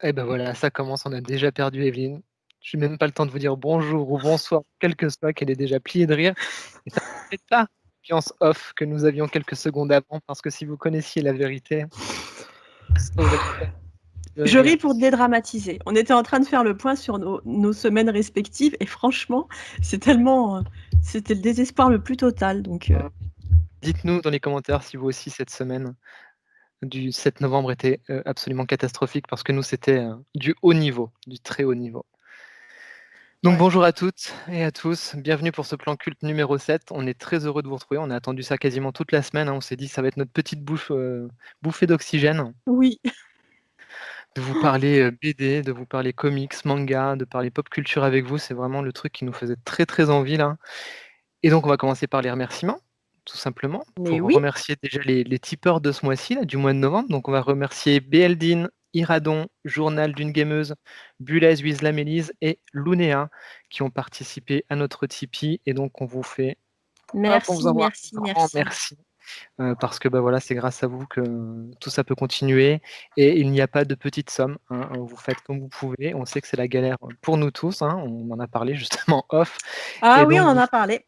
Et ben voilà, ça commence, on a déjà perdu Evelyne. J'ai même pas le temps de vous dire bonjour ou bonsoir, quel que soit, qu'elle est déjà pliée de rire et ça ne reflète pas l'ambiance off que nous avions quelques secondes avant, parce que si vous connaissiez la vérité, vous saurez pas de Je ris rire. pour dédramatiser. On était en train de faire le point sur nos semaines respectives et franchement, c'était le désespoir le plus total. Donc, Dites-nous dans les commentaires si vous aussi cette semaine du 7 novembre était, absolument catastrophique, parce que nous c'était, du haut niveau, du très haut niveau. Donc ouais. bonjour à toutes et à tous, bienvenue pour ce plan culte numéro 7. On est très heureux de vous retrouver, on a attendu ça quasiment toute la semaine, hein. On s'est dit ça va être notre petite bouffée d'oxygène, Oui. de vous parler, BD, de vous parler comics, manga, de parler pop culture avec vous. C'est vraiment le truc qui nous faisait très, très envie là. Et donc on va commencer par les remerciements, tout simplement, Mais pour oui. remercier déjà les tipeurs de ce mois-ci là, du mois de novembre. Donc on va remercier Beldine, Iradon, Journal d'une gameuse, Bulez Wislamélise et Lunéa qui ont participé à notre Tipeee, et donc on vous fait hop, on vous Merci, envoie merci, un grand merci. merci, parce que, bah, voilà, c'est grâce à vous que tout ça peut continuer, et il n'y a pas de petites sommes, hein, vous faites comme vous pouvez. On sait que c'est la galère, pour nous tous, hein, on en a parlé justement off, Ah et oui, on donc en vous a parlé.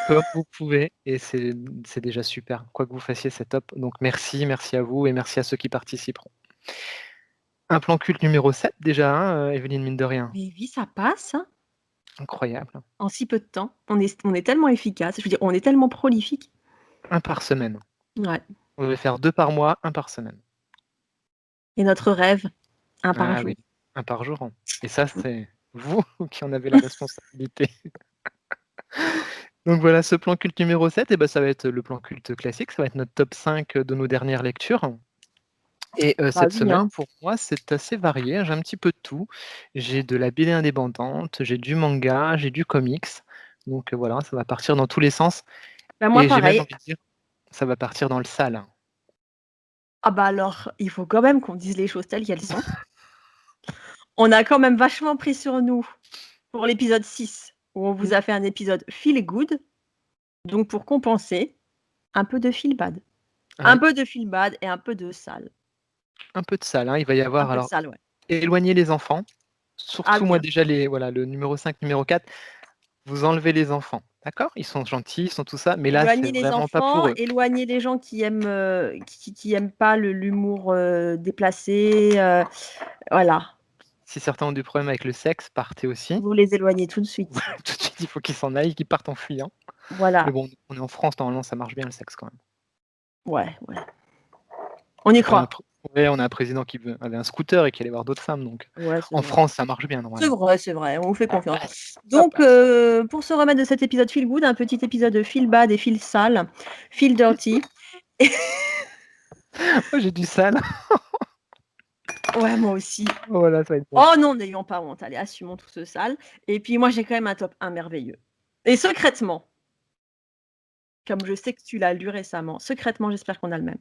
comme vous pouvez, et c'est déjà super. Quoi que vous fassiez, c'est top. Donc merci, merci à vous et merci à ceux qui participeront. Un plan culte numéro 7 déjà, hein, Evelyne, mine de rien. Mais oui, ça passe hein, Incroyable. en si peu de temps. On est tellement efficace. Je veux dire, on est tellement prolifique. Un par semaine. Ouais. On devait faire 2 par mois, un par semaine. Et notre rêve, un par Ah jour. oui, un par jour, hein. Et ça, c'est vous qui en avez la responsabilité. Donc voilà, ce plan culte numéro 7, et ben, ça va être le plan culte classique, ça va être notre top 5 de nos dernières lectures. Et Bah cette oui, semaine, hein. pour moi, c'est assez varié, hein, j'ai un petit peu de tout. J'ai de la BD indépendante, j'ai du manga, j'ai du comics. Donc voilà, ça va partir dans tous les sens, Bah moi, et j'ai même pareil. envie de dire, ça va partir dans le sale, hein. Ah bah alors, il faut quand même qu'on dise les choses telles qu'elles sont. On a quand même vachement pris sur nous pour l'épisode 6, où on Mmh. vous a fait un épisode feel good. Donc pour compenser, un peu de feel bad. Un Ouais, peu de feel bad et un peu de sale. un peu de sale, hein, il va y Un avoir peu de alors sale, ouais. éloigner les enfants, Ah surtout oui, moi hein. déjà voilà, le numéro 5, numéro 4. Vous enlevez les enfants, d'accord? Ils sont gentils, ils sont tout ça, mais là, c'est Éloigner les vraiment pas enfants, pour eux. éloigner les gens qui aiment, qui aiment pas l'humour, déplacé, voilà. Si certains ont des problèmes avec le sexe, partez aussi. Vous les éloignez tout de suite. Voilà, tout de suite, il faut qu'ils s'en aillent, qu'ils partent en fuyant. Mais Voilà. bon, on est en France, normalement, ça marche bien le sexe quand même. Ouais, ouais. On y On a un croit. pr Ouais, on a un président qui avait un scooter et qui allait voir d'autres femmes, donc Ouais, c'est en vrai. France, ça marche bien C'est normalement. vrai, c'est vrai, on vous fait Ça confiance. passe, ça Donc, passe. pour se remettre de cet épisode feel good, un petit épisode de feel bad et feel sale, feel dirty. Moi, j'ai du sale. Ouais, moi aussi. Voilà, ça va être bon. Oh non, n'ayons pas honte, allez, assumons tout ce sale. Et puis moi, j'ai quand même un top 1 merveilleux. Et secrètement, comme je sais que tu l'as lu récemment, secrètement, j'espère qu'on a le même.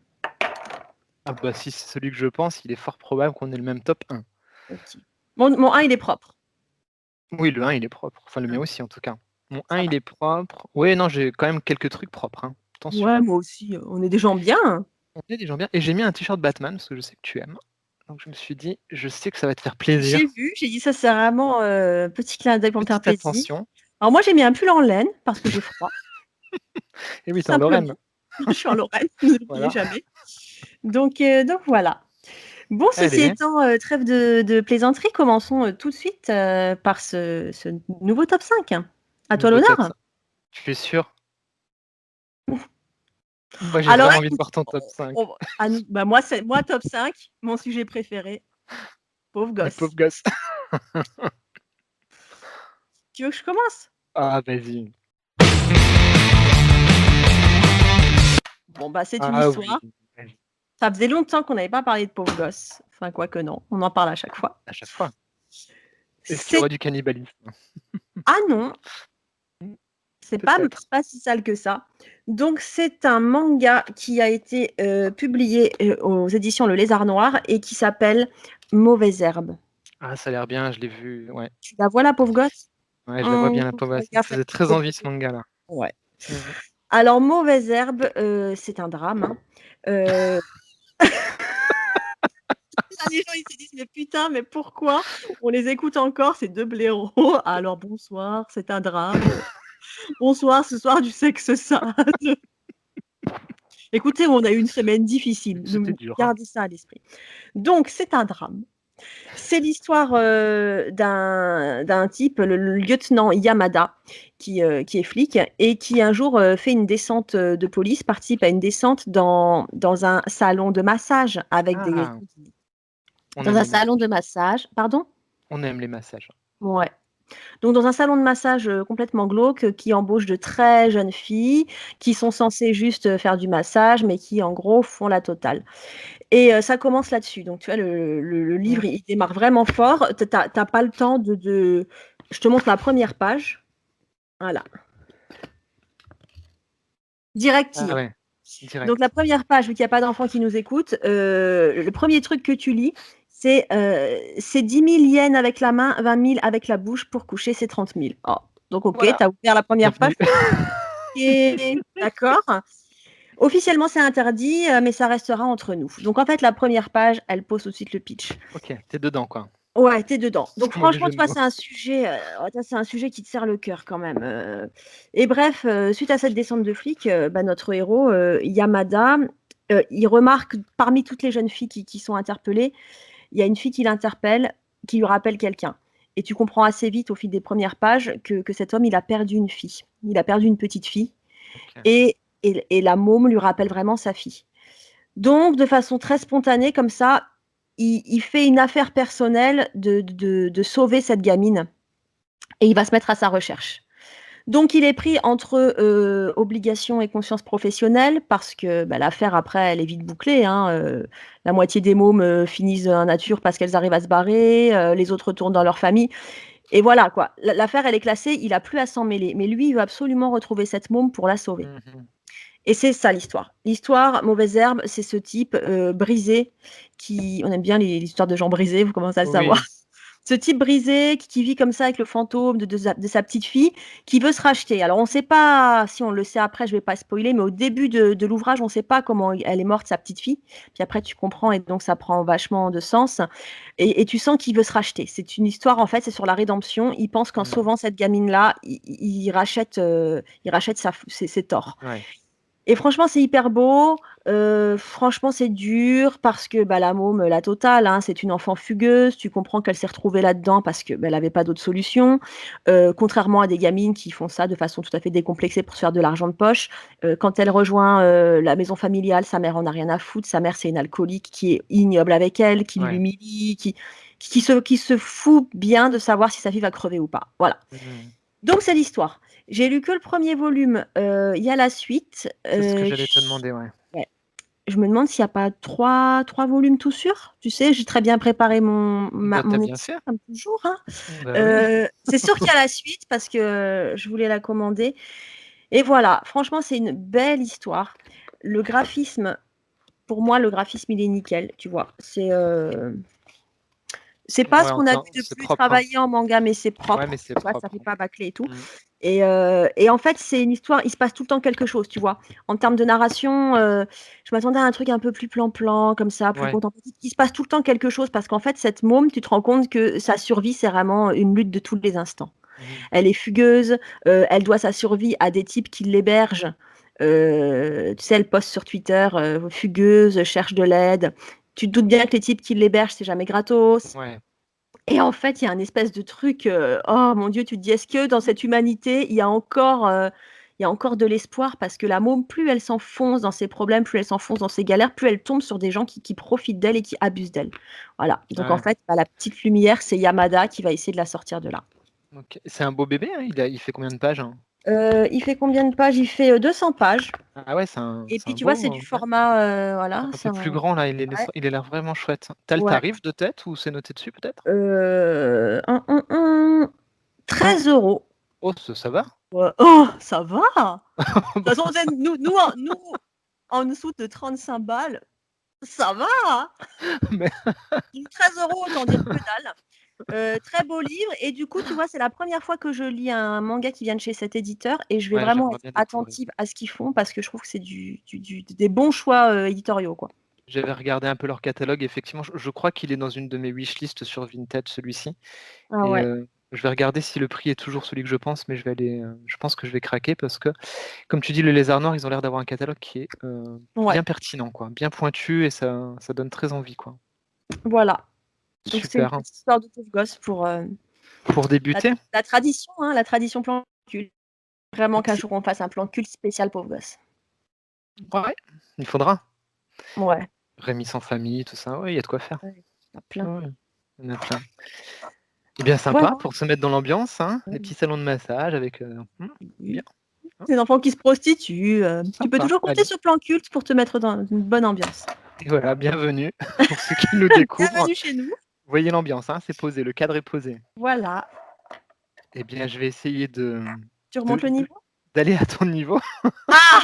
Ah bah, si c'est celui que je pense, il est fort probable qu'on ait le même top 1. OK. Mon 1, il est propre. Oui, le 1, il est propre. Enfin, le mien Hein, aussi, en tout cas. Mon 1, ça il va. est propre. Oui, non, j'ai quand même quelques trucs propres, hein. Attention. Ouais, moi aussi, on est des gens bien, hein. On est des gens bien, et j'ai mis un t-shirt Batman parce que je sais que tu aimes. Donc je me suis dit: «Je sais que ça va te faire plaisir». J'ai vu, j'ai dit: «Ça, c'est vraiment, petit clin d'œil pour me faire Petite plaisir». attention. Alors moi, j'ai mis un pull en laine parce que j'ai froid, Et oui, tout tu es en Lorraine. simplement. Je suis en Lorraine, ne l'oubliez Voilà. jamais. Donc voilà. Bon, ceci Allez, étant, trêve de plaisanterie, commençons, tout de suite, par ce nouveau top 5. À toi nouveau top l'honneur. 5. Tu es sûr? Moi, j'ai Alors vraiment envie de écoute, voir ton top 5. bah, moi top 5, mon sujet préféré, pauvre Le pauvre gosse. gosse. Tu veux que je commence? Ah, vas-y. Bon, bah, c'est une Ah oui, histoire. vas-y, Ça faisait longtemps qu'on n'avait pas parlé de pauvre gosse. Enfin, quoique non, on en parle à chaque fois. à chaque fois. Est-ce qu'il y C'est aura du cannibalisme? ah non, Mmh, c'est pas peut-être. c'est pas si sale que ça. Donc c'est un manga qui a été, publié, aux éditions Le Lézard Noir et qui s'appelle Mauvaise herbe. Ah, ça a l'air bien, je l'ai vu, ouais. Tu la vois la pauvre gosse? Ouais, je la vois bien, la pauvre. Fais Il me gaffe, elle faisait est très trop envie ce jolie. manga-là. Ouais. Mmh. Alors Mauvaise herbe, c'est un drame, hein. Heu, les gens, ils se disent: «Mais putain, mais pourquoi on les écoute encore ces 2 blaireaux? Alors bonsoir, c'est un drame. Bonsoir, ce soir du sexe sale». Écoutez, on a eu une semaine difficile, C'était donc dur, hein. gardez ça à l'esprit. Donc c'est un drame. C'est l'histoire, d'un type, le lieutenant Yamada, qui est flic et qui un jour, fait une descente, de police, participe à une descente dans un salon de massage avec des Ah! On dans aime un les salon de massages. massage pardon? On aime les massages. Ouais. Donc dans un salon de massage, complètement glauque, qui embauche de très jeunes filles, qui sont censées juste, faire du massage, mais qui en gros font la totale. Et ça commence là-dessus. Donc tu vois, le livre, Mmh. il démarre vraiment fort. Tu as pas le temps de je te montre la première page. Voilà. Direct Ah tir. ouais, Donc la direct. première page, vu qu'il y a pas d'enfants qui nous écoutent, le premier truc que tu lis, c'est 10 000 yens avec la main, 20 000 avec la bouche pour coucher, c'est 30 000. Oh, donc OK, tu Voilà, as ouvert la première page. bienvenue. OK, d'accord. Officiellement, c'est interdit, mais ça restera entre nous. Donc en fait, la première page, elle pose tout de suite le pitch. OK, tu es dedans, quoi. Ouais, tu es dedans. Donc Sans mauvais franchement, jeu tu de vois, mots. c'est un sujet, toi, c'est un sujet qui te serre le cœur quand même, et bref, suite à cette descente de flics, bah, notre héros, Yamada, il remarque parmi toutes les jeunes filles qui sont interpellées, il y a une fille qui l'interpelle, qui lui rappelle quelqu'un et tu comprends assez vite au fil des premières pages que cet homme, il a perdu une fille. Il a perdu une petite fille OK. et la môme lui rappelle vraiment sa fille. Donc, de façon très spontanée, comme ça, il fait une affaire personnelle de sauver cette gamine et il va se mettre à sa recherche. Donc, il est pris entre obligation et conscience professionnelle parce que bah, l'affaire, après, elle est vite bouclée. Hein, la moitié des mômes finissent en nature parce qu'elles arrivent à se barrer, les autres retournent dans leur famille. Et voilà, quoi. L'affaire, elle est classée, il n'a plus à s'en mêler. Mais lui, il veut absolument retrouver cette môme pour la sauver. Mmh. Et c'est ça l'histoire. L'histoire, Mauvaise Herbe, c'est ce type, brisé qui on aime bien les histoires de gens brisés, vous commencez à le savoir. Oui. Ce type brisé qui vit comme ça avec le fantôme de sa petite fille, qui veut se racheter. Alors on ne sait pas, si on le sait après, je ne vais pas spoiler, mais au début de l'ouvrage, on ne sait pas comment elle est morte, sa petite fille. Puis après tu comprends et donc ça prend vachement de sens et tu sens qu'il veut se racheter. C'est une histoire, en fait, c'est sur la rédemption. Il pense qu'en Mmh. sauvant cette gamine-là, il rachète, ses torts. Ouais. Et franchement, c'est hyper beau. Franchement, c'est dur parce que, bah, la môme, la totale, hein, c'est une enfant fugueuse. Tu comprends qu'elle s'est retrouvée là-dedans parce que, bah, elle avait pas d'autre solution. Contrairement à des gamines qui font ça de façon tout à fait décomplexée pour se faire de l'argent de poche. Quand elle rejoint, la maison familiale, sa mère en a rien à foutre. Sa mère, c'est une alcoolique qui est ignoble avec elle, qui Ouais. l'humilie, qui se fout bien de savoir si sa fille va crever ou pas. Voilà. Mmh. Donc c'est l'histoire. J'ai lu que le premier volume, il y a la suite, C'est ce que j'allais te ch demander, ouais. ouais, je me demande s'il y a pas trois volumes tout sûrs. Tu sais, j'ai très bien préparé Bah, tu mon as bien épisode fait. comme toujours, hein. Bah oui. C'est sûr qu'il y a la suite parce que je voulais la commander et voilà, franchement, c'est une belle histoire. Le graphisme, pour moi, le graphisme, il est nickel, tu vois? C'est pas Ouais, ce qu'on a vu de c'est plus propre, hein. travaillé en manga, mais c'est Ouais, mais propre, c'est tu vois? Ça propre. fait pas bâclé et tout Mmh. et en fait, c'est une histoire il se passe tout le temps quelque chose, tu vois? En termes de narration, je m'attendais à un truc un peu plus plan-plan comme ça, plus Ouais. contemplatif. Il se passe tout le temps quelque chose parce qu'en fait, cette môme, tu te rends compte que sa survie, c'est vraiment une lutte de tous les instants. Mmh. Elle est fugueuse, elle doit sa survie à des types qui l'hébergent. Tu sais, elle poste sur Twitter, fugueuse, cherche de l'aide. Tu te doutes bien que les types qui l'hébergent, c'est jamais gratos. Ouais. Et en fait, il y a un espèce de truc, oh mon Dieu, tu te dis: «Est-ce que dans cette humanité, il y a encore de l'espoir?» parce que la môme, plus elle s'enfonce dans ses problèmes, plus elle s'enfonce dans ses galères, plus elle tombe sur des gens qui profitent d'elle et qui abusent d'elle. Voilà, donc en Ouais. fait, bah, la petite lumière, c'est Yamada qui va essayer de la sortir de là. OK. C'est un beau bébé, hein? Il fait combien de pages, hein? Il fait combien de pages? Il fait, 200 pages Ah ouais, et c'est puis un tu vois, beau, c'est du format, voilà, un c'est peu plus un grand là, ouais, il a l'air vraiment chouette. Tu as le ouais, tarif de tête ou c'est noté dessus peut-être? 13 €. Oh, ça va. Ouais. Oh, ça va! De Bah, toute façon, tu sais, en dessous de 35 balles, ça va, hein! mais Donc 13 €, autant dire que dalle. Très beau livre et du coup, tu vois, c'est la première fois que je lis un manga qui vient de chez cet éditeur et je vais ouais, vraiment j'aimerais être bien découvrir. attentive à ce qu'ils font parce que je trouve que c'est des bons choix, éditoriaux, quoi. J'avais regardé un peu leur catalogue, effectivement, je crois qu'il est dans une de mes wishlist sur Vinted, celui-ci. Ah Et ouais. je vais regarder si le prix est toujours celui que je pense, mais je pense que je vais craquer parce que, comme tu dis, le Lézard Noir, ils ont l'air d'avoir un catalogue qui est Ouais, bien pertinent, quoi, bien pointu et ça donne très envie, quoi. voilà. Donc c'est une Super. petite histoire de pauvre gosse pour, Pour la débuter, la tradition, hein, la tradition plan cul. Vraiment qu'un c'est- jour on fasse un plan cul spécial pauvre gosse. ouais, il faudra. Ouais. Rémi sans famille, tout ça, ouais, il y a de quoi faire. Ouais, il y en a plein. Ouais, il y en a plein. Et bien Voilà. sympa pour se mettre dans l'ambiance, hein, les Ouais. petits salons de massage avec bien, Oui. hein, Des enfants qui se prostituent, tu peux sympa. toujours compter Allez, sur Plan Culte pour te mettre dans une bonne ambiance. et voilà, bienvenue pour ceux qui nous découvrent. Bienvenue chez nous. Voyez l'ambiance, hein, c'est posé, le cadre est posé. Voilà. Eh bien, je vais essayer Tu de- remontes le de- niveau? d'aller à ton niveau. Ah!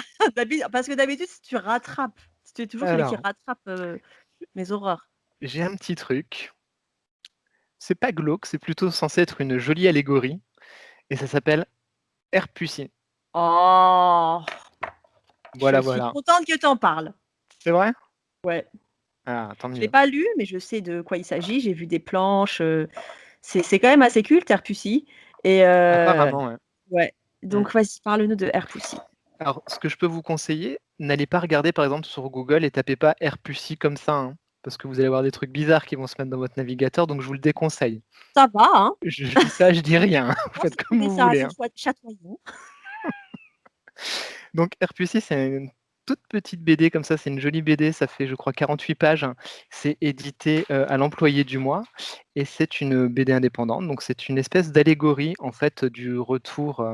Parce que d'habitude, si tu rattrapes. Tu es toujours celui qui Alors, rattrape, mes horreurs. j'ai un petit truc. C'est pas glauque, c'est plutôt censé être une jolie allégorie. Et ça s'appelle Air Pussy. Oh! Je Voilà, suis voilà. contente que tu en parles. C'est vrai? Ouais. Ah, tant Je l'ai mieux. pas lu, mais je sais de quoi il s'agit. J'ai vu des planches, c'est quand même assez culte, Air Pussy et Apparemment, ouais. ouais. Mm. Donc vas-y, parle-nous de Air Pussy. Alors, ce que je peux vous conseiller, n'allez pas regarder par exemple sur Google et tapez pas Air Pussy comme ça, hein, parce que vous allez avoir des trucs bizarres qui vont se mettre dans votre navigateur, donc je vous le déconseille. Ça va, hein? Je dis ça, je dis rien. Vous Moi, faites j'ai comme trouvé vous ça voulez, assez hein. chatoyant. Donc RPC, c'est une toute petite BD comme ça, c'est une jolie BD, ça fait je crois 48 pages. C'est édité à l'employé du mois et c'est une BD indépendante. Donc c'est une espèce d'allégorie en fait du retour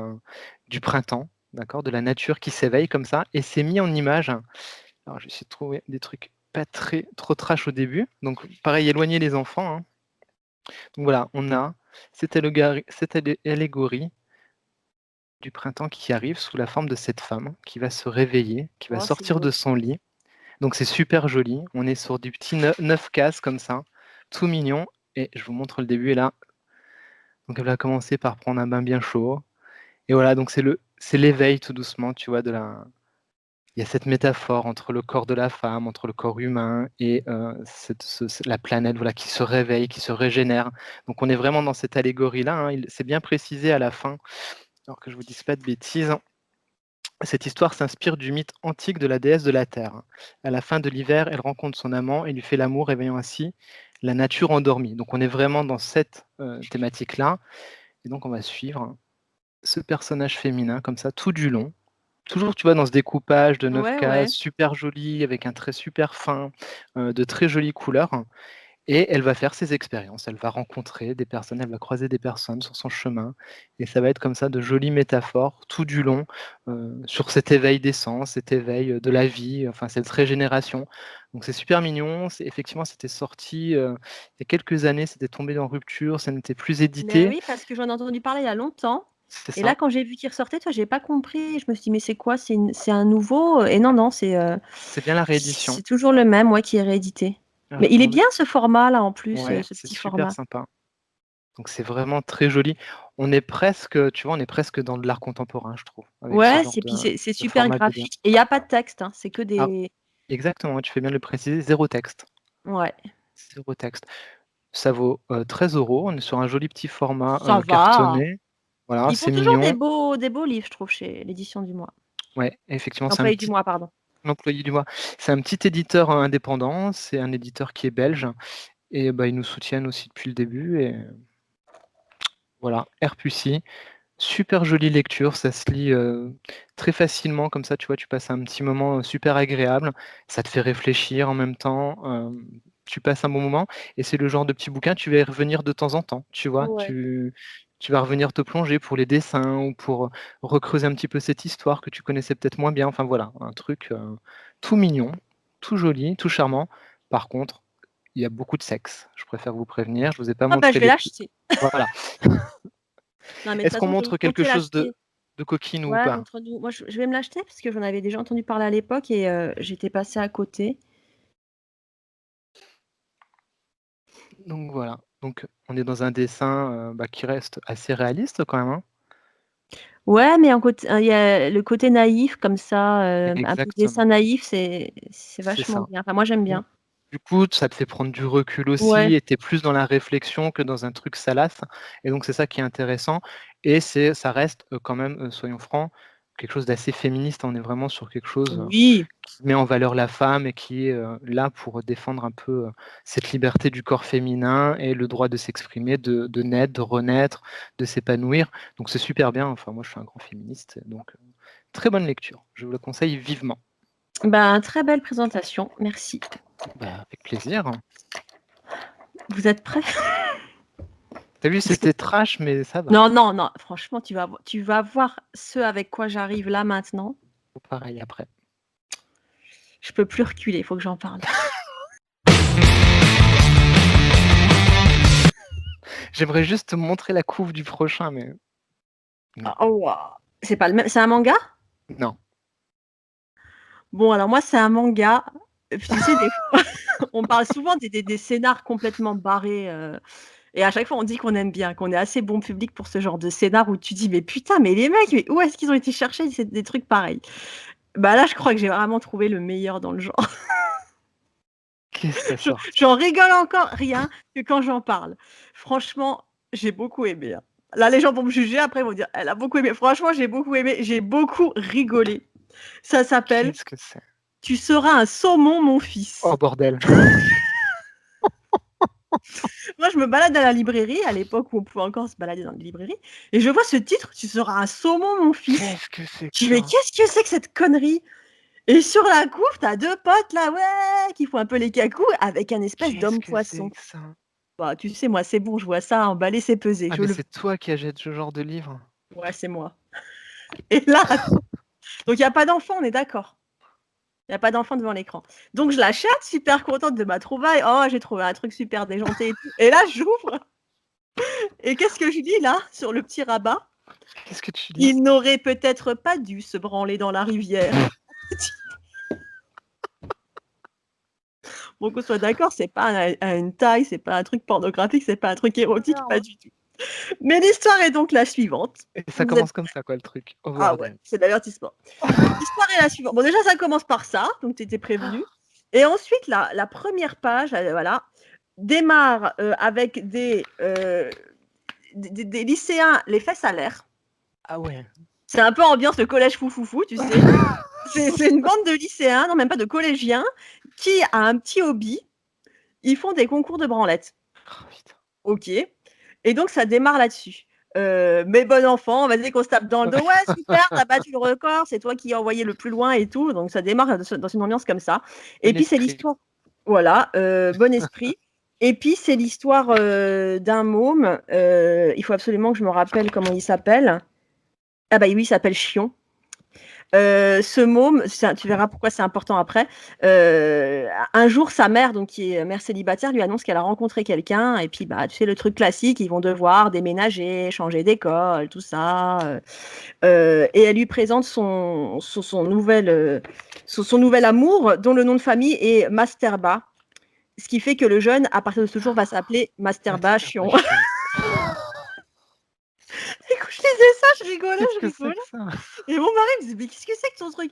du printemps, d'accord, de la nature qui s'éveille comme ça et c'est mis en image. Alors je vais essayer de trouver des trucs pas très trop trash au début. Donc pareil, éloigner les enfants, hein. Donc voilà, on a cette allégorie du printemps qui arrive sous la forme de cette femme qui va se réveiller, qui va Oh, c'est sortir de beau. son lit. Donc c'est super joli. On est sur du petit 9 cases comme ça, tout mignon. Et je vous montre le début. Et là, donc elle va commencer par prendre un bain bien chaud. Et voilà, donc c'est l'éveil tout doucement, tu vois, de la. Il y a cette métaphore entre le corps de la femme, entre le corps humain et la planète, voilà, qui se réveille, qui se régénère. Donc on est vraiment dans cette allégorie-là, hein. C'est bien précisé à la fin, alors que je vous dise pas de bêtises. Cette histoire s'inspire du mythe antique de la déesse de la terre. À la fin de l'hiver, elle rencontre son amant et lui fait l'amour, réveillant ainsi la nature endormie. Donc on est vraiment dans cette thématique-là. Et donc on va suivre ce personnage féminin comme ça tout du long. Toujours, tu vois, dans ce découpage de 9 Ouais, cases, ouais. super joli, avec un trait super fin, de très jolies couleurs. Et elle va faire ses expériences, elle va rencontrer des personnes, elle va croiser des personnes sur son chemin et ça va être comme ça de jolies métaphores tout du long, sur cet éveil des sens, cet éveil, de la vie, enfin cette régénération. Donc c'est super mignon, effectivement c'était sorti, il y a quelques années, c'était tombé en rupture, ça n'était plus Mais édité. oui, parce que j'en ai entendu parler il y a longtemps C'est et là, ça, quand j'ai vu qu'il ressortait, toi, j'ai pas compris. Je me suis dit: «Mais c'est quoi? C'est un nouveau?» Et non, non, c'est bien la réédition. c'est toujours le même, ouais, qui est réédité. Mais il est Attendez, bien ce format-là, en plus, ouais, ce c'est petit super format. sympa. Donc c'est vraiment très joli. On est presque, tu vois, on est presque dans de l'art contemporain, je trouve, avec ce Ouais, genre c'est de super format BD. graphique et il y a pas de texte, hein, c'est que Ah, des exactement, tu fais bien de le préciser, 0 texte. ouais, 0 texte. Ça vaut, 13 €. On est sur un joli petit format, ça va. cartonné. Voilà, Ils font c'est toujours mignon. des beaux livres, je trouve, chez l'édition du mois. Ouais, effectivement, c'est un L'employé du petit mois, pardon. l'employé du mois. C'est un petit éditeur, indépendant, c'est un éditeur qui est belge et bah, ils nous soutiennent aussi depuis le début et voilà, Air-Pussy. Super jolie lecture, ça se lit, très facilement comme ça, tu vois? Tu passes un petit moment, super agréable. Ça te fait réfléchir en même temps, tu passes un bon moment et c'est le genre de petit bouquin, tu vas y revenir de temps en temps, tu vois? Ouais. Tu vas revenir te plonger pour les dessins ou pour, recreuser un petit peu cette histoire que tu connaissais peut-être moins bien. Enfin voilà, un truc, tout mignon, tout joli, tout charmant. Par contre, il y a beaucoup de sexe. Je préfère vous prévenir, je vous ai pas Ah bah, je montré vais les l'acheter. voilà. Non, mais de toute Est-ce qu'on façon, je montre quelque comptais chose l'acheter. de coquine ou Ouais, pas? entre nous. Moi, je vais me l'acheter parce que j'en avais déjà entendu parler à l'époque et j'étais passée à côté. Donc voilà, donc on est dans un dessin, bah, qui reste assez réaliste quand même, hein? Ouais, mais il y a le côté naïf comme ça, un peu dessin Exactement, naïf, c'est c'est vachement ça. bien. Enfin moi j'aime Mmh. bien. Du coup, ça te fait prendre du recul Ouais. aussi et tu es plus dans la réflexion que dans un truc salace et donc c'est ça qui est intéressant et ça reste, quand même, soyons francs, quelque chose d'assez féministe. On est vraiment sur quelque chose, Oui. qui met en valeur la femme et qui est, là pour défendre un peu, cette liberté du corps féminin et le droit de s'exprimer, de naître, de renaître, de s'épanouir. Donc c'est super bien, enfin moi je suis un grand féministe, donc très bonne lecture. Je vous le conseille vivement. Ben, très belle présentation, merci. Bah, avec plaisir. Vous êtes prêts? Tu as vu, Parce que c'était trash, mais ça va. non, non, non, franchement, tu vas voir ce avec quoi j'arrive là maintenant. Pareil après. Je peux plus reculer, il faut que j'en parle. J'aimerais juste te montrer la couve du prochain, mais non. Oh waouh! C'est pas le même, c'est un manga? Non. Bon, alors moi, c'est un manga, et puis tu sais, des fois, on parle souvent des scénars complètement barrés, et à chaque fois, on dit qu'on aime bien, qu'on est assez bon public pour ce genre de scénar où tu dis: «Mais putain, mais les mecs, mais où est-ce qu'ils ont été chercher des trucs pareils?» Bah, là, je crois que j'ai vraiment trouvé le meilleur dans le genre. Qu'est-ce que tu sorti? J'en rigole encore rien que quand j'en parle. Franchement, j'ai beaucoup aimé, hein. Là, les gens vont me juger, après ils vont dire: «Elle a beaucoup aimé». Franchement, j'ai beaucoup aimé, j'ai beaucoup rigolé. Ça s'appelle Qu'est-ce que c'est? «Tu seras un saumon, mon Oh fils». bordel! Moi, je me balade à la librairie, à l'époque où on pouvait encore se balader dans les librairies, et je vois ce titre: «Tu seras un saumon, mon fils». Qu'est-ce que c'est que Je dis: «Mais ça? qu'est-ce que c'est que cette connerie?» Et sur la couve, tu as 2 potes là, ouais, qui font un peu les cacous avec un espèce Qu'est-ce d'homme que c'est poisson. que ça? Bah, tu sais, moi, c'est bon, je vois ça emballer, c'est pesé, Ah je mais le c'est toi qui achètes ce genre de livre? ouais, c'est moi. Et là, donc il y a pas d'enfant, on est d'accord? Il y a pas d'enfant devant l'écran. Donc je l'achète, super contente de ma trouvaille. Oh, j'ai trouvé un truc super déjanté et tout. Et là, j'ouvre et qu'est-ce que je dis là, sur le petit rabat? Qu'est-ce que tu lis? «Il n'aurait peut-être pas dû se branler dans la rivière». Bon, qu'on soit d'accord, c'est pas un hentai, c'est pas un truc pornographique, c'est pas un truc érotique, pas Merde. du tout. Mais l'histoire est donc la suivante. Et ça Vous êtes commence comme ça quoi le truc? Oh ah ouais, bordel. c'est de l'avertissement. Donc l'histoire est la suivante. Bon, déjà, ça commence par ça, donc tu étais prévenu. Et ensuite, la 1re page, voilà, démarre, avec des lycéens les fesses à l'air. Ah ouais. C'est un peu ambiance le collège foufoufou, tu sais? C'est une bande de lycéens, non, même pas, de collégiens, qui a un petit hobby, ils font des concours de branlettes. Oh putain. OK. Et donc ça démarre là-dessus. «Mais bon enfant, vas-y qu'on se tape dans le dos. Ouais, super, tu as battu le record, c'est toi qui as envoyé le plus loin et tout». Donc ça démarre dans une ambiance comme ça. Et Bon puis c'est esprit. l'histoire voilà, bon esprit. Et puis c'est l'histoire, d'un môme, il faut absolument que je me rappelle comment il s'appelle. Ah bah oui, il s'appelle Chion. Ce môme, tu verras pourquoi c'est important après. Un jour, sa mère, donc qui est mère célibataire, lui annonce qu'elle a rencontré quelqu'un et puis, bah, tu sais le truc classique, ils vont devoir déménager, changer d'école, tout ça, et elle lui présente son nouvel amour dont le nom de famille est Masterba. Ce qui fait que le jeune, à partir de ce jour, va s'appeler Masturbation. Masturbation. Et quand je lisais ça, Qu'est-ce je que c'est rigolais. que ça? Et mon mari me disait: «Mais qu'est-ce que c'est que ton truc?»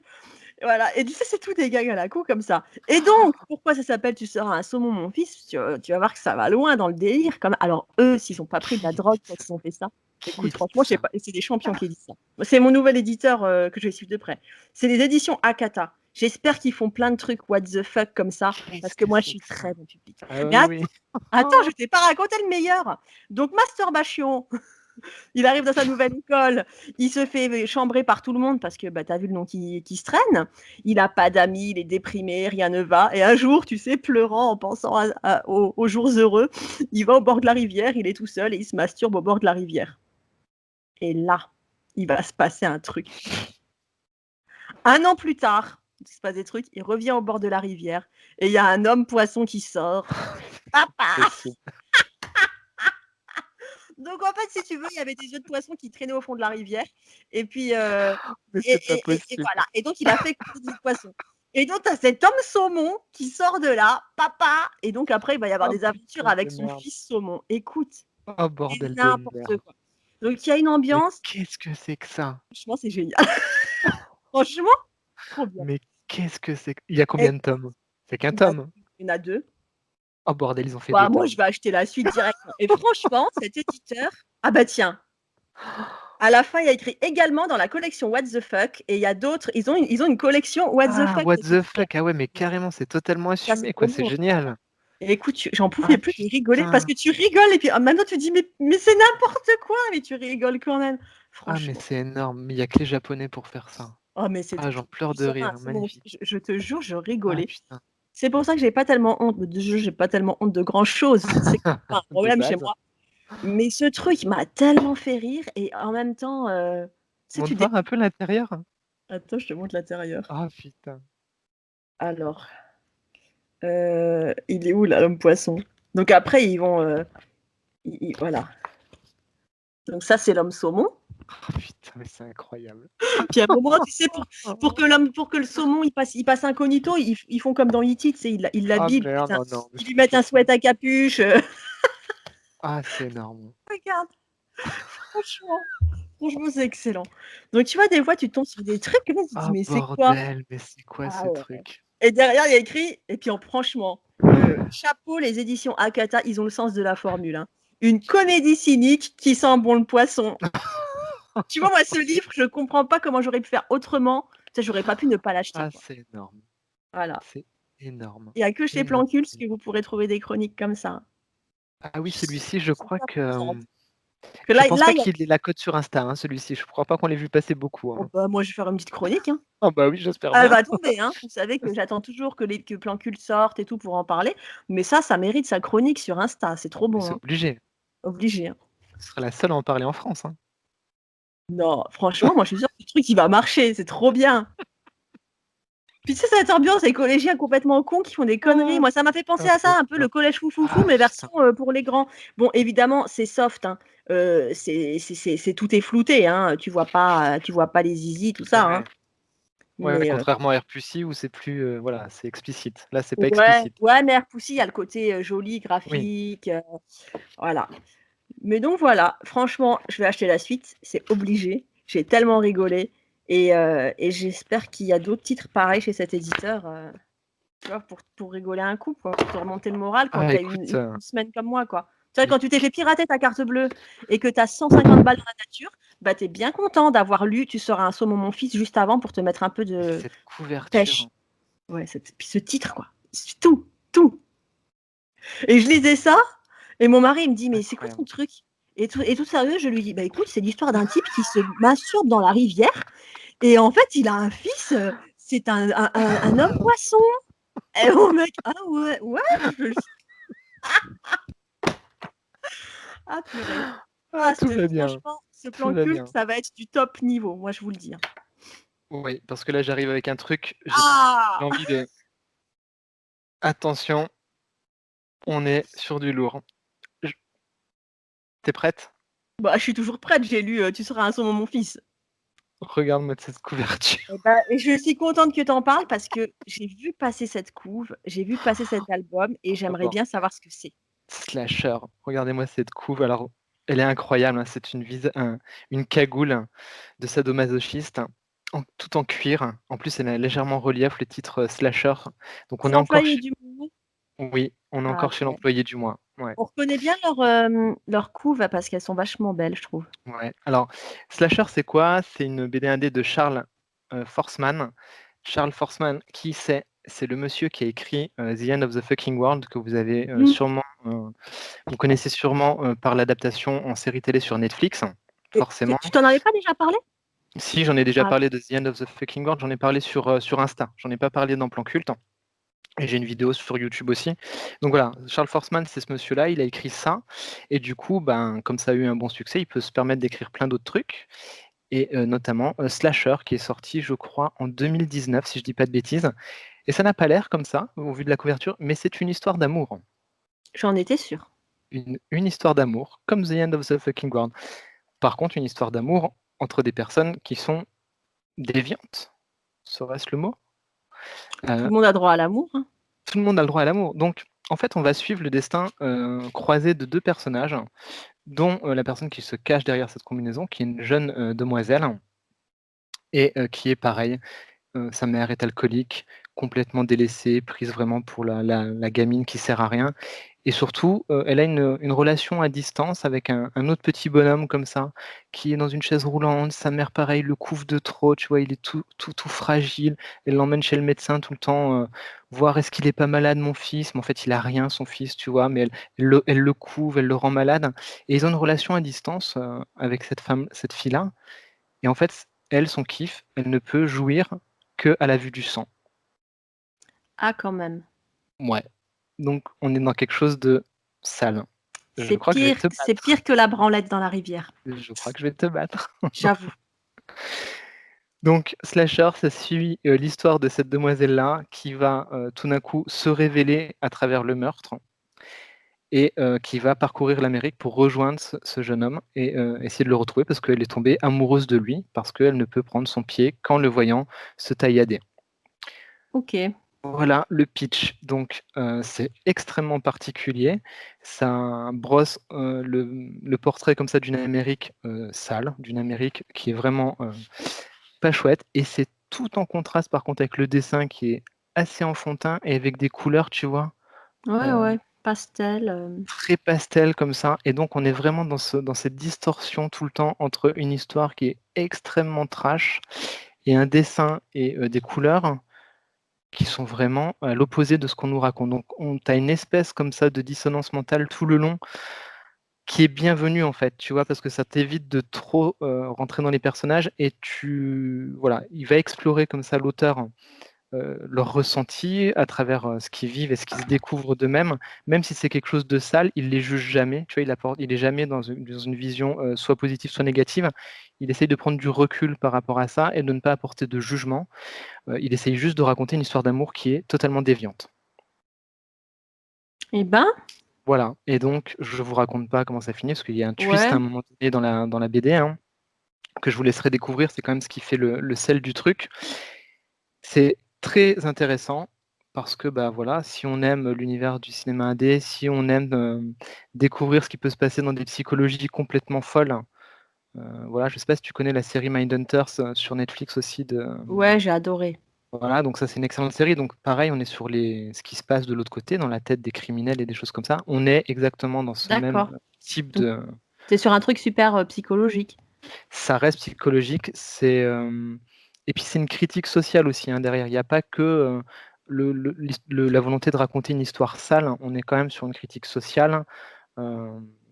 Voilà, et tu sais, c'est tout des gags à la con comme ça. Et donc, pourquoi ça s'appelle «Tu seras un saumon, mon fils»? Tu vas voir que ça va loin dans le délire quand même. Alors eux, s'ils ont pas pris de la Qui drogue dit quand ça? ils ont fait ça, Qui écoute, dit franchement, je sais ça? pas, c'est des champions qui disent ça. C'est mon nouvel éditeur, que je vais suivre de près. C'est les éditions Akata. J'espère qu'ils font plein de trucs what the fuck comme ça, parce Qu'est-ce que que moi, je c'est suis que ça? très bon public. Ah Mais oui, oui. attends, je t'ai pas raconté le meilleur. Donc Masturbation. Il arrive dans sa nouvelle école, il se fait chambrer par tout le monde parce que, bah, tu as vu le nom qui se traîne. Il a pas d'amis, il est déprimé, rien ne va, et un jour, tu sais, pleurant en pensant aux jours heureux, il va au bord de la rivière, il est tout seul et il se masturbe au bord de la rivière. Et là, il va se passer un truc. 1 an plus tard, il se passe des trucs, il revient au bord de la rivière et il y a un homme poisson qui sort. «Papa!» Possible. Donc en fait, si tu veux, il y avait des œufs de poisson qui traînaient au fond de la rivière et puis, Mais c'est pas possible. voilà, et donc il a fait couler des œufs de poisson, et donc tu as cet homme saumon qui sort de là: «Papa!» Et donc après, il va y avoir Oh des aventures putain de avec son merde. fils saumon. Écoute, Oh c'est bordel de n'importe merde. quoi. Donc il y a une Mais ambiance, qu'est-ce que c'est que ça? franchement, c'est génial. Franchement, trop bien. Mais qu'est-ce que c'est que il y a Et combien de tomes? C'est qu'un il y a tome? il y en a 2. Oh bordel, ils ont fait 2 Bah, moi, tomes. je vais acheter la suite direct, hein. Et franchement, cet éditeur ah bah tiens, à la fin, il y a écrit également dans la collection What the fuck et il y a d'autres, ils ont une collection What the Ah, fuck what de the petits fuck! Ah ouais, mais ouais, carrément, c'est totalement ça c'est assumé, trop quoi, c'est beau. génial. Et écoute, j'en Ah pouvais plus de rigoler parce putain! que tu rigoles et puis maintenant tu te dis: «Mais c'est n'importe quoi!» mais tu rigoles quand même. Ah mais Franchement. c'est énorme, mais il y a que les Japonais pour faire ça. Oh mais c'était Ah, j'en trop pleure tu de seras un rire, saumon magnifique. je te jure, je Ah rigolais. putain. C'est pour ça que j'ai pas tellement honte de jeu, j'ai pas tellement honte de grand chose. C'est pas un De problème chez base. moi. Mais ce truc m'a tellement fait rire et en même temps, tu sais, tu Montre voir un découvres peu l'intérieur. attends, je te montre l'intérieur. Ah putain. Alors, il est où là, l'homme poisson? Donc après ils vont, ils voilà. Donc ça, c'est l'homme saumon. Oh putain, mais c'est incroyable. Puis à un moment, tu sais, pour que le saumon il passe incognito, ils font comme dans E.T., tu sais, ils Ah l'habillent, merde, oh non, mais ils je lui peux mettent plus. un sweat à capuche. Ah, c'est énorme. Regarde, franchement, franchement, c'est excellent. Donc tu vois, des fois, tu tombes sur des trucs, là, tu te dis: Ah «Mais c'est quoi?» bordel, mais c'est quoi Ah ce ouais. truc? Et derrière, il y a écrit et puis en franchement, chapeau les éditions Akata, ils ont le sens de la formule, hein. Une comédie cynique qui sent bon le poisson. Tu vois, moi, ce livre, je comprends pas comment j'aurais pu faire autrement. Tu sais, j'aurais pas pu ne pas l'acheter, Ah, quoi. c'est énorme. Voilà. C'est énorme. Il y a que chez Énorme, Plans-Cult énorme. que vous pourrez trouver des chroniques comme ça. Ah oui, Je suis celui-ci, je crois super que, contente. Que je là pense là, pas il y a qu'il ait la cote sur Insta, hein, celui-ci. Je crois pas qu'on l'ait vu passer beaucoup, oh hein. bah, moi, je vais faire une petite chronique, hein. Ah bah oui, j'espère Elle bien. va tomber, hein. Vous savez que j'attends toujours que Plans-Cult sortent et tout pour en parler, mais ça mérite sa chronique sur Insta, c'est trop Mais bon, c'est hein. obligé. Obligé, hein. Ce serait la seule à en parler en France, hein. Non, franchement, moi, je suis sûre que ce truc, il va marcher, c'est trop bien. Puis tu sais, cette ambiance, les collégiens complètement cons qui font des conneries. Ah Moi, ça m'a fait penser putain, à trop ça, un peu bien. le collège foufoufou, Ah mais putain. version, pour les grands. Bon, évidemment, c'est soft, hein, c'est tout est flouté, hein, tu vois pas les zizi, tout ça, hein. Ouais. Ouais, Mais contrairement à R+I où c'est plus, voilà, c'est explicite. Là, c'est pas ouais, explicite. ouais, mais Airpoussi, il y a le côté, joli, Oui. graphique, voilà. Mais donc voilà, franchement, je vais acheter la suite, c'est obligé. J'ai tellement rigolé et j'espère qu'il y a d'autres titres pareils chez cet éditeur, tu vois, pour rigoler un coup, quoi, pour te remonter le moral quand Ah tu as écoute, une semaine comme moi, quoi. Tu vois, oui, quand tu t'es fait pirater ta carte bleue et que tu as 150 balles dans la nature, bah, tu es bien content d'avoir lu Tu seras un saumon mon fils juste avant pour te mettre un peu mais de cette couverture, pêche. Ouais, puis ce titre, quoi. C'est tout, tout. Et je lisais ça et mon mari il me dit: «Mais c'est quoi ton incroyable. truc?» Et tout sérieux, je lui dis: «Bah, écoute, c'est l'histoire d'un type qui se masturbe dans la rivière et en fait, il a un fils, c'est un homme poisson». Et mon mec: «Ah ouais, ouais, je le ah purée. Ah, Ah tout va bien, franchement, ce tout plan va culte, bien. ça va être du top niveau, moi je vous le dis, hein. Oui, parce que là, j'arrive avec un truc, j'ai Ah! envie de attention, on est sur du lourd. J Tu prête? Bah, je suis toujours prête, j'ai lu, Tu seras un saumon mon fils. Regarde-moi cette couverture. Et bah et je suis contente que tu en parles parce que j'ai vu passer cette couve, j'ai vu passer cet album et Oh, j'aimerais d'abord, bien savoir ce que c'est. slasher, regardez-moi cette couve. Alors, elle est incroyable, hein, c'est une cagoule de sadomasochiste, tout en cuir. En plus, elle a légèrement relief le titre, slasher. Donc on C'est est encore l'employé chez du moment? oui, on est Ah encore chez OK. l'employé du mois. Ouais, On reconnaît bien leurs couves parce qu'elles sont vachement belles, je trouve. ouais. Alors, slasher, c'est quoi? C'est une BD indé de Charles, Forsman. Charles Forsman, qui c'est? C'est le monsieur qui a écrit, The End of the Fucking World que vous avez, Mmh. sûrement, vous connaissez sûrement, par l'adaptation en série télé sur Netflix, Et forcément. tu t'en avais pas déjà parlé? Si, j'en ai déjà Ah parlé de The End of the Fucking World, j'en ai parlé sur Insta. J'en ai pas parlé dans Plan Culte et j'ai une vidéo sur YouTube aussi. Donc voilà, Charles Forsman, c'est ce monsieur-là, il a écrit ça et du coup, ben, comme ça a eu un bon succès, il peut se permettre d'écrire plein d'autres trucs et notamment, Slasher qui est sorti, je crois, en 2019 si je dis pas de bêtises et ça n'a pas l'air comme ça, au vu de la couverture, mais c'est une histoire d'amour. j'en étais sûre. Une histoire d'amour, comme The End of the Fucking World. Par contre, une histoire d'amour entre des personnes qui sont déviantes, serait-ce le mot? Tout Heu, le monde a droit à l'amour, hein. Tout le monde a le droit à l'amour. Donc, en fait, on va suivre le destin, croisé de 2 personnages, dont la personne qui se cache derrière cette combinaison, qui est une jeune demoiselle, et qui est pareil. Sa mère est alcoolique, complètement délaissée, prise vraiment pour la gamine qui sert à rien et surtout, elle a une relation à distance avec un autre petit bonhomme comme ça, qui est dans une chaise roulante. Sa mère pareil le couvre de trop, tu vois? Il est tout fragile. Elle l'emmène chez le médecin tout le temps, voir: «Est-ce qu'il est pas malade mon fils?» Mais en fait, il a rien son fils, tu vois? Mais elle le couvre, elle le rend malade et ils ont une relation à distance, avec cette fille-là et en fait, elle, son kiff, elle ne peut jouir qu'à la vue du sang. Ah quand même. Ouais, donc on est dans quelque chose de sale. Je crois que je vais te C'est battre. pire que la branlette dans la rivière, Je crois que je vais te battre. j'avoue. Donc Slasher, ça suit, l'histoire de cette demoiselle-là qui va, tout d'un coup se révéler à travers le meurtre et qui va parcourir l'Amérique pour rejoindre ce jeune homme et essayer de le retrouver parce qu'elle est tombée amoureuse de lui, parce qu'elle ne peut prendre son pied qu'en le voyant se taillader. OK. Voilà le pitch. Donc, c'est extrêmement particulier. Ça brosse, le portrait comme ça d'une Amérique, sale, d'une Amérique qui est vraiment, pas chouette et c'est tout en contraste par contre avec le dessin qui est assez enfantin et avec des couleurs, tu vois? Ouais, Heu, ouais, pastel, Très pastel comme ça et donc on est vraiment dans cette distorsion tout le temps entre une histoire qui est extrêmement trash et un dessin et des couleurs qui sont vraiment à l'opposé de ce qu'on nous raconte. Donc on tu as une espèce comme ça de dissonance mentale tout le long, qui est bienvenue en fait, tu vois? Parce que ça t'évite de trop, rentrer dans les personnages et voilà, il va explorer comme ça l'auteur, leurs ressentis à travers, ce qu'ils vivent et ce qu'ils se découvrent d'eux-mêmes. Même si c'est quelque chose de sale, il les juge jamais, tu vois? Il est jamais dans une vision, soit positive, soit négative. Il essaye de prendre du recul par rapport à ça et de ne pas apporter de jugement. Il essaye juste de raconter une histoire d'amour qui est totalement déviante. eh ben, Voilà et donc je vous raconte pas comment ça finit parce qu'il y a un twist à ouais, un moment donné dans la BD, hein, que je vous laisserai découvrir. C'est quand même ce qui fait le sel du truc. C'est très intéressant parce que, bah, voilà, si on aime l'univers du cinéma indé, si on aime, découvrir ce qui peut se passer dans des psychologies complètement folles, voilà, je sais pas si tu connais la série Mindhunters, sur Netflix aussi ouais, j'ai adoré. voilà, donc ça, c'est une excellente série. Donc pareil, on est sur ce qui se passe de l'autre côté, dans la tête des criminels et des choses comme ça. On est exactement dans ce même, D'accord. type Donc de tu es sur un truc super, psychologique. ça reste psychologique, et puis c'est une critique sociale aussi, hein, derrière. Il y a pas que, la volonté de raconter une histoire sale. On est quand même sur une critique sociale.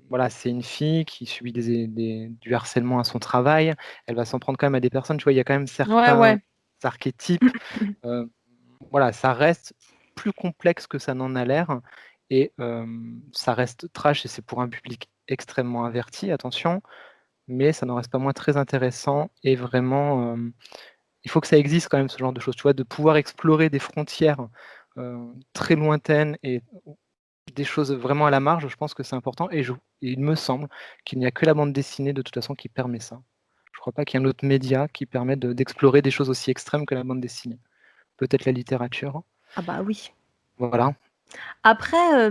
Voilà, c'est une fille qui subit du harcèlement à son travail. Elle va s'en prendre quand même à des personnes, tu vois? Il y a quand même Ouais, certains ouais. archétypes, heu voilà, ça reste plus complexe que ça n'en a l'air et ça reste trash et c'est pour un public extrêmement averti, attention, mais ça n'en reste pas moins très intéressant et vraiment, il faut que ça existe quand même ce genre de choses, tu vois? De pouvoir explorer des frontières, très lointaines et des choses vraiment à la marge, je pense que c'est important et il me semble qu'il n'y a que la bande dessinée de toute façon qui permet ça. Je crois pas qu'il y ait un autre média qui permette d'explorer des choses aussi extrêmes que la bande dessinée. Peut-être la littérature, Ah bah oui. voilà. Après,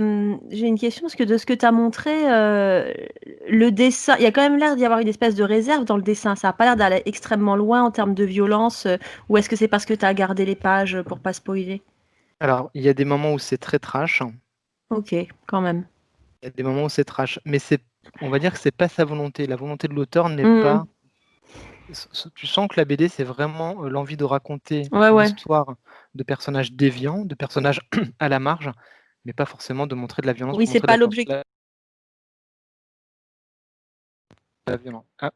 j'ai une question parce que de ce que tu as montré, le dessin il y a quand même l'air d'y avoir une espèce de réserve dans le dessin. Ça a pas l'air d'aller extrêmement loin en termes de violence, ou est-ce que c'est parce que tu as gardé les pages, pour pas spoiler? Alors, il y a des moments où c'est très trash, OK, quand même. il y a des moments où c'est trash, mais on va dire que c'est pas sa volonté. La volonté de l'auteur n'est Mmh. pas tu sens que la BD, c'est vraiment, l'envie de raconter Ouais, une ouais. histoire de personnages déviants, de personnages à la marge, mais pas forcément de montrer de la violence Oui, pour c'est montrer de pas la violence. l'objectif. La violence. Ah,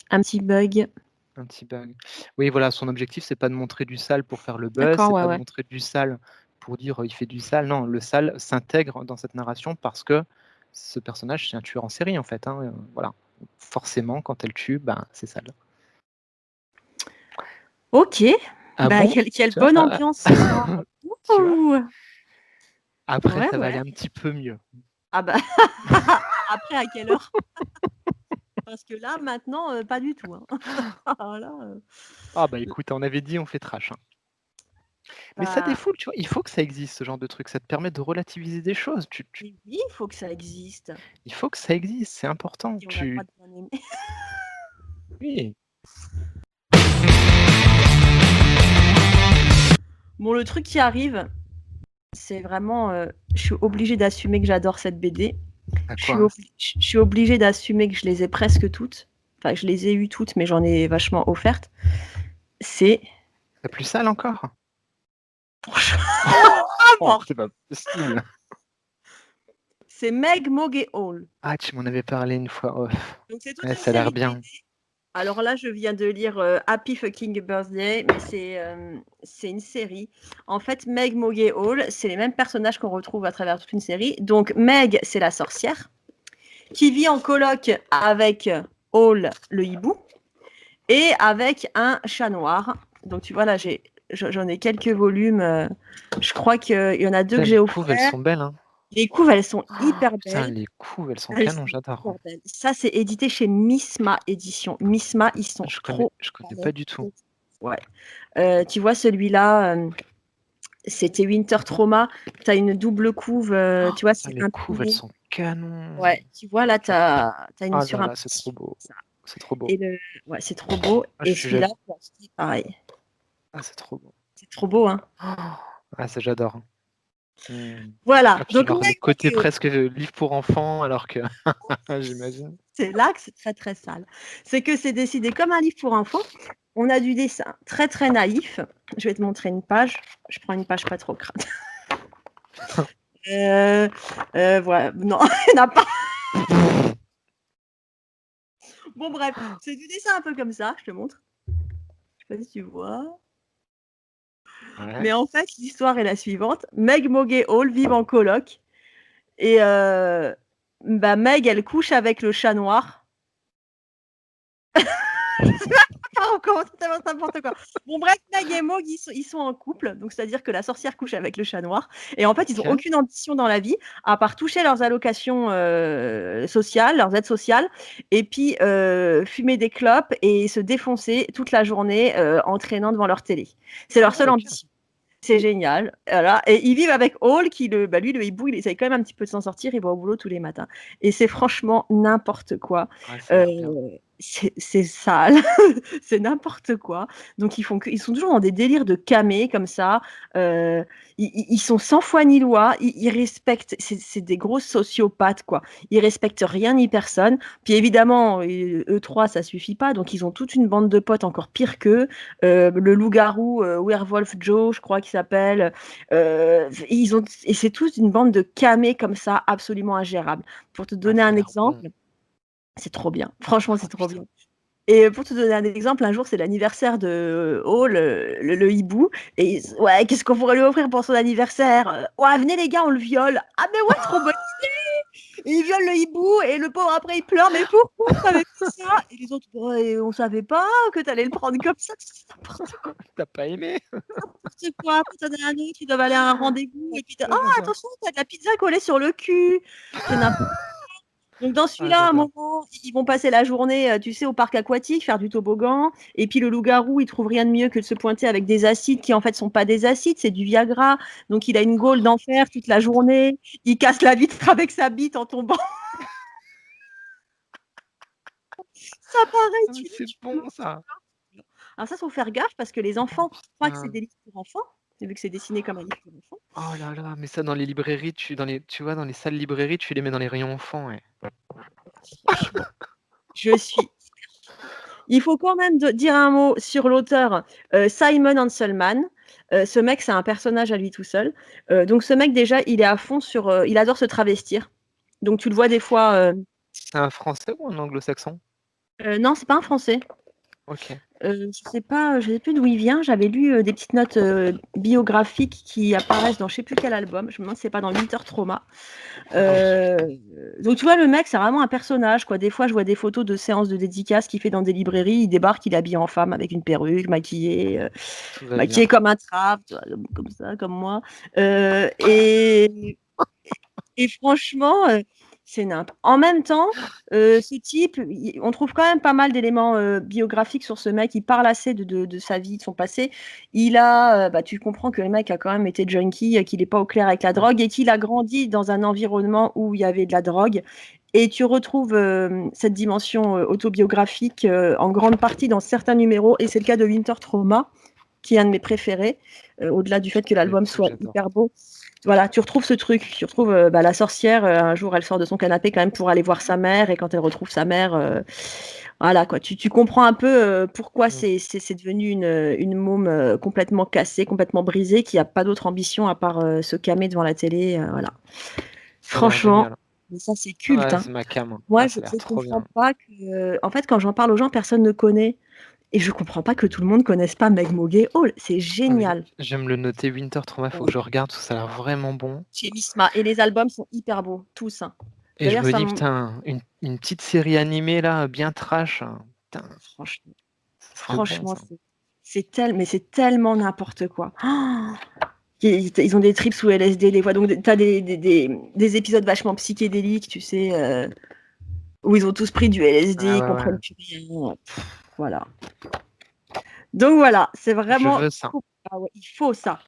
Un petit bug. un petit bug. Oui, voilà, son objectif, c'est pas de montrer du sale pour faire le buzz, D'accord, c'est ouais, pas de ouais. montrer du sale pour dire, «Il fait du sale». Non, le sale s'intègre dans cette narration parce que ce personnage, c'est un tueur en série, en fait, hein, voilà. Forcément, quand elle tue, ben, c'est sale. OK, Ah bah, bon? quelle Tu vois? bonne ambiance ce soir. Tu vois? Ouh! Après, Ouais, ça va aller ouais. un petit peu mieux. Ah bah, après à quelle heure? Parce que là, maintenant, pas du tout, hein. Alors là, Ah bah, écoute, on avait dit on fait trash, hein. Mais ça Bah, défoule, tu vois? Il faut que ça existe ce genre de truc, ça te permet de relativiser des choses. oui, il faut que ça existe Il faut que ça existe, c'est important. et on a le droit de bien aimer. Oui. Bon, le truc qui arrive, c'est vraiment, je suis obligée d'assumer que j'adore cette BD. À Je suis quoi? je suis obligée d'assumer que je les ai presque toutes. Enfin, je les ai eues toutes, mais j'en ai vachement offertes. C'est Tu plus sale encore? Oh, bon, c'est pas possible. c'est Meg, Mogg et Hall. Ah, tu m'en avais parlé une fois off. Donc c'est toute Ouais, une ça a l'air série de bien. BD. Alors là, je viens de lire Happy Fucking Birthday, mais c'est une série. En fait, Meg, Mogg et Hall, c'est les mêmes personnages qu'on retrouve à travers toute une série. Donc Meg, c'est la sorcière qui vit en coloc avec Hall, le hibou, et avec un chat noir. Donc tu vois là, j'en ai quelques volumes. Je crois qu'il y en a 2 que Putain, j'ai les couves, elles offerts. sont belles, hein. Les couves, elles sont Oh, hyper putain, belles. les couves, elles sont Elles canon, sont j'adore. hyper belles. Ça, c'est édité chez Misma Édition. Misma, ils sont trop Je connais balèzes. pas du tout. Ouais. Tu vois, celui-là, c'était Winter Trauma. Tu as une double couve, Oh, tu vois, putain, c'est les couves, elles imprimé. sont canons. Ouais, tu vois, là, tu as une Oh là là, c'est surimpression. trop beau. C'est trop beau. Et ouais, c'est trop beau. Ah, je Et suis celui-là, jaloux. c'est pareil. Ah, c'est trop beau. C'est trop beau, hein. Oh, ah, ça, j'adore. Hmm. Voilà. Ah, puis Donc, genre le Meg côté Mogeo, presque livre pour enfants, alors que j'imagine. c'est là que c'est très, très sale. C'est que c'est décidé comme un livre pour enfants. On a du dessin très, très naïf. Je vais te montrer une page. Je prends une page pas trop crade. Voilà. Non, il n'y en a pas. Bon, bref, c'est du dessin un peu comme ça. Je te montre. Je sais pas si tu vois. Ouais. Mais en fait, l'histoire est la suivante. Meg, Mogg et Hall vivent en coloc. Et bah, Meg, elle couche avec le chat noir. On commence tellement n'importe quoi. Bon, bref, Meg et Mogg, ils sont en couple. Donc, c'est-à-dire que la sorcière couche avec le chat noir. Et en fait, ils n'ont Ok. aucune ambition dans la vie, à part toucher leurs allocations sociales, leurs aides sociales, et puis fumer des clopes et se défoncer toute la journée en traînant devant leur télé. C'est leur Ah ouais, seule ok. ambition. C'est génial. Voilà. Et ils vivent avec Hall, lui, le hibou, il essaye quand même un petit peu de s'en sortir. Il va au boulot tous les matins. Et c'est franchement n'importe quoi. Ouais, ça a l'air bien. C'est sale. C'est n'importe quoi. Donc, ils sont toujours dans des délires de camé, comme ça. Euh, ils sont sans foi ni loi. Ils respectent. C'est des gros sociopathes, quoi. Ils respectent rien ni personne. Puis évidemment, eux trois, ça suffit pas. Donc, ils ont toute une bande de potes encore pire qu'eux. Le loup-garou, Werewolf Joe, je crois qu'il s'appelle. Et c'est tous une bande de camés comme ça, absolument ingérable. Pour te Ah, donner ça a un l'air bon. exemple, c'est trop bien. Franchement, c'est Oh trop putain. bien. Et pour te donner un exemple, un jour, c'est l'anniversaire de Hall, le hibou. Et ouais, qu'est-ce qu'on pourrait lui offrir pour son anniversaire? Ouais, venez les gars, on le viole. Ah, mais ouais, trop bonne idée! Et il viole le hibou, et le pauvre après il pleure. Mais pourquoi t'avais fait ça? Et les autres, bah, on savait pas que t'allais le prendre comme ça. C'est n'importe T'as pas aimé? quoi. Après, t'en as un autre, ils doivent aller à un rendez-vous. Et puis, ah, Ouais, c'est ça. attention, t'as de la pizza collée sur le cul. C'est n'importe. Donc dans Ah, celui-là, à un j'adore. moment, ils vont passer la journée, tu sais, au parc aquatique, faire du toboggan. Et puis le loup-garou, il trouve rien de mieux que de se pointer avec des acides qui en fait sont pas des acides, c'est du Viagra. Donc il a une gaule d'enfer toute la journée. Il casse la vitre avec sa bite en tombant. Ça pareil, Ah, mais tu dis, c'est tu bon, pleures. ça. Alors ça, faut faire gaffe parce que les Oh enfants croient que c'est putain. des livres pour enfants, vu que c'est dessiné comme un livre pour enfants. Oh là là, mais ça dans les librairies, tu vois, dans les salles librairies, tu les mets dans les rayons enfants, ouais. Franchement, je suis. Il faut quand même dire un mot sur l'auteur Simon Hanselman. Ce mec, c'est un personnage à lui tout seul. Donc ce mec, déjà, il est à fond sur... il adore se travestir. Donc tu le vois des fois... C'est un français ou un anglo-saxon? non, c'est pas un français. Ok. Je sais plus d'où il vient. J'avais lu des petites notes biographiques qui apparaissent dans je sais plus quel album. Je me demande si c'est pas dans Winter Trauma. Ah oui. Euh, donc tu vois, le mec, c'est vraiment un personnage, quoi. Des fois, je vois des photos de séances de dédicaces qu'il fait dans des librairies. Il débarque, il est habillé en femme avec une perruque, Tout va bien. maquillé comme un trappe, tu vois, comme ça, comme moi. Euh, et, et franchement, C'est nimp. En même temps, ce type, on trouve quand même pas mal d'éléments biographiques sur ce mec. Il parle assez de sa vie, de son passé. Tu comprends que le mec a quand même été junkie, qu'il n'est pas au clair avec la drogue et qu'il a grandi dans un environnement où il y avait de la drogue. Et tu retrouves cette dimension autobiographique en grande partie dans certains numéros. Et c'est le cas de Winter Trauma, qui est un de mes préférés, au-delà du fait que l'album soit hyper beau. Voilà, tu retrouves ce truc, tu retrouves la sorcière, un jour elle sort de son canapé quand même pour aller voir sa mère, et quand elle retrouve sa mère, voilà quoi, tu comprends un peu pourquoi c'est devenu une môme complètement cassée, complètement brisée, qui n'a pas d'autre ambition à part se calmer devant la télé, voilà. Ça a l'air Franchement, génial. mais ça c'est culte, Ouais, hein. c'est ma cam. Moi, Ah, je ça a l'air ne trop comprends bien. pas que, en fait, quand j'en parle aux gens, personne ne connaît. Et je comprends pas que tout le monde connaisse pas Meg Mogé Hall. C'est Ah, mais génial. je vais me le noter, Winter Trauma, faut que je regarde, parce que ça a l'air vraiment bon. Chez Misma. Et les albums sont hyper beaux, tous, hein. Et je D'ailleurs, me ça dis, me... putain, une petite série animée là, bien trash, hein. Putain, Franchement, ça serait bon franchement, ça. mais c'est tellement n'importe quoi. Ils ont des trips sous LSD, des fois. Donc, t'as des épisodes vachement psychédéliques, tu sais, où ils ont tous pris du LSD, Ah ils ouais, comprennent ouais, plus rien. Voilà. Donc voilà, c'est je vraiment. veux ça. Ah ouais, il faut ça.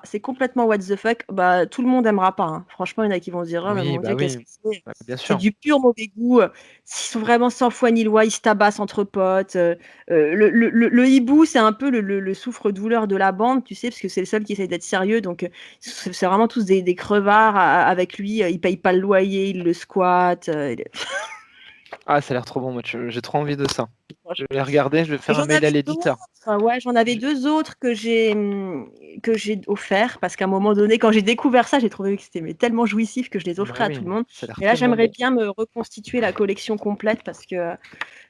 C'est complètement what the fuck. Bah, tout le monde aimera pas, hein. Franchement, il y en a qui vont se dire, oh mais Oui, mon bah Dieu, qu'est-ce oui, que c'est? bah, bien C'est sûr. du pur mauvais goût. S'ils sont vraiment sans foi ni loi, ils se tabassent entre potes. Le hibou, c'est un peu le souffre-douleur de la bande, tu sais, parce que c'est le seul qui essaie d'être sérieux. Donc, c'est vraiment tous des crevards avec lui. Il paye pas le loyer, il le squatte. Ah, ça a l'air trop bon, moi, j'ai trop envie de ça. Je vais les regarder, je vais Et faire un j'en mail à avais d'autres. l'éditeur. Ouais, j'en avais Je- deux autres que j'ai offert parce qu'à un moment donné, quand j'ai découvert ça, j'ai trouvé que c'était tellement jouissif que je les offrais Bah à oui, tout le monde. ça a l'air Mais là, tellement j'aimerais bon. bien me reconstituer la collection complète parce que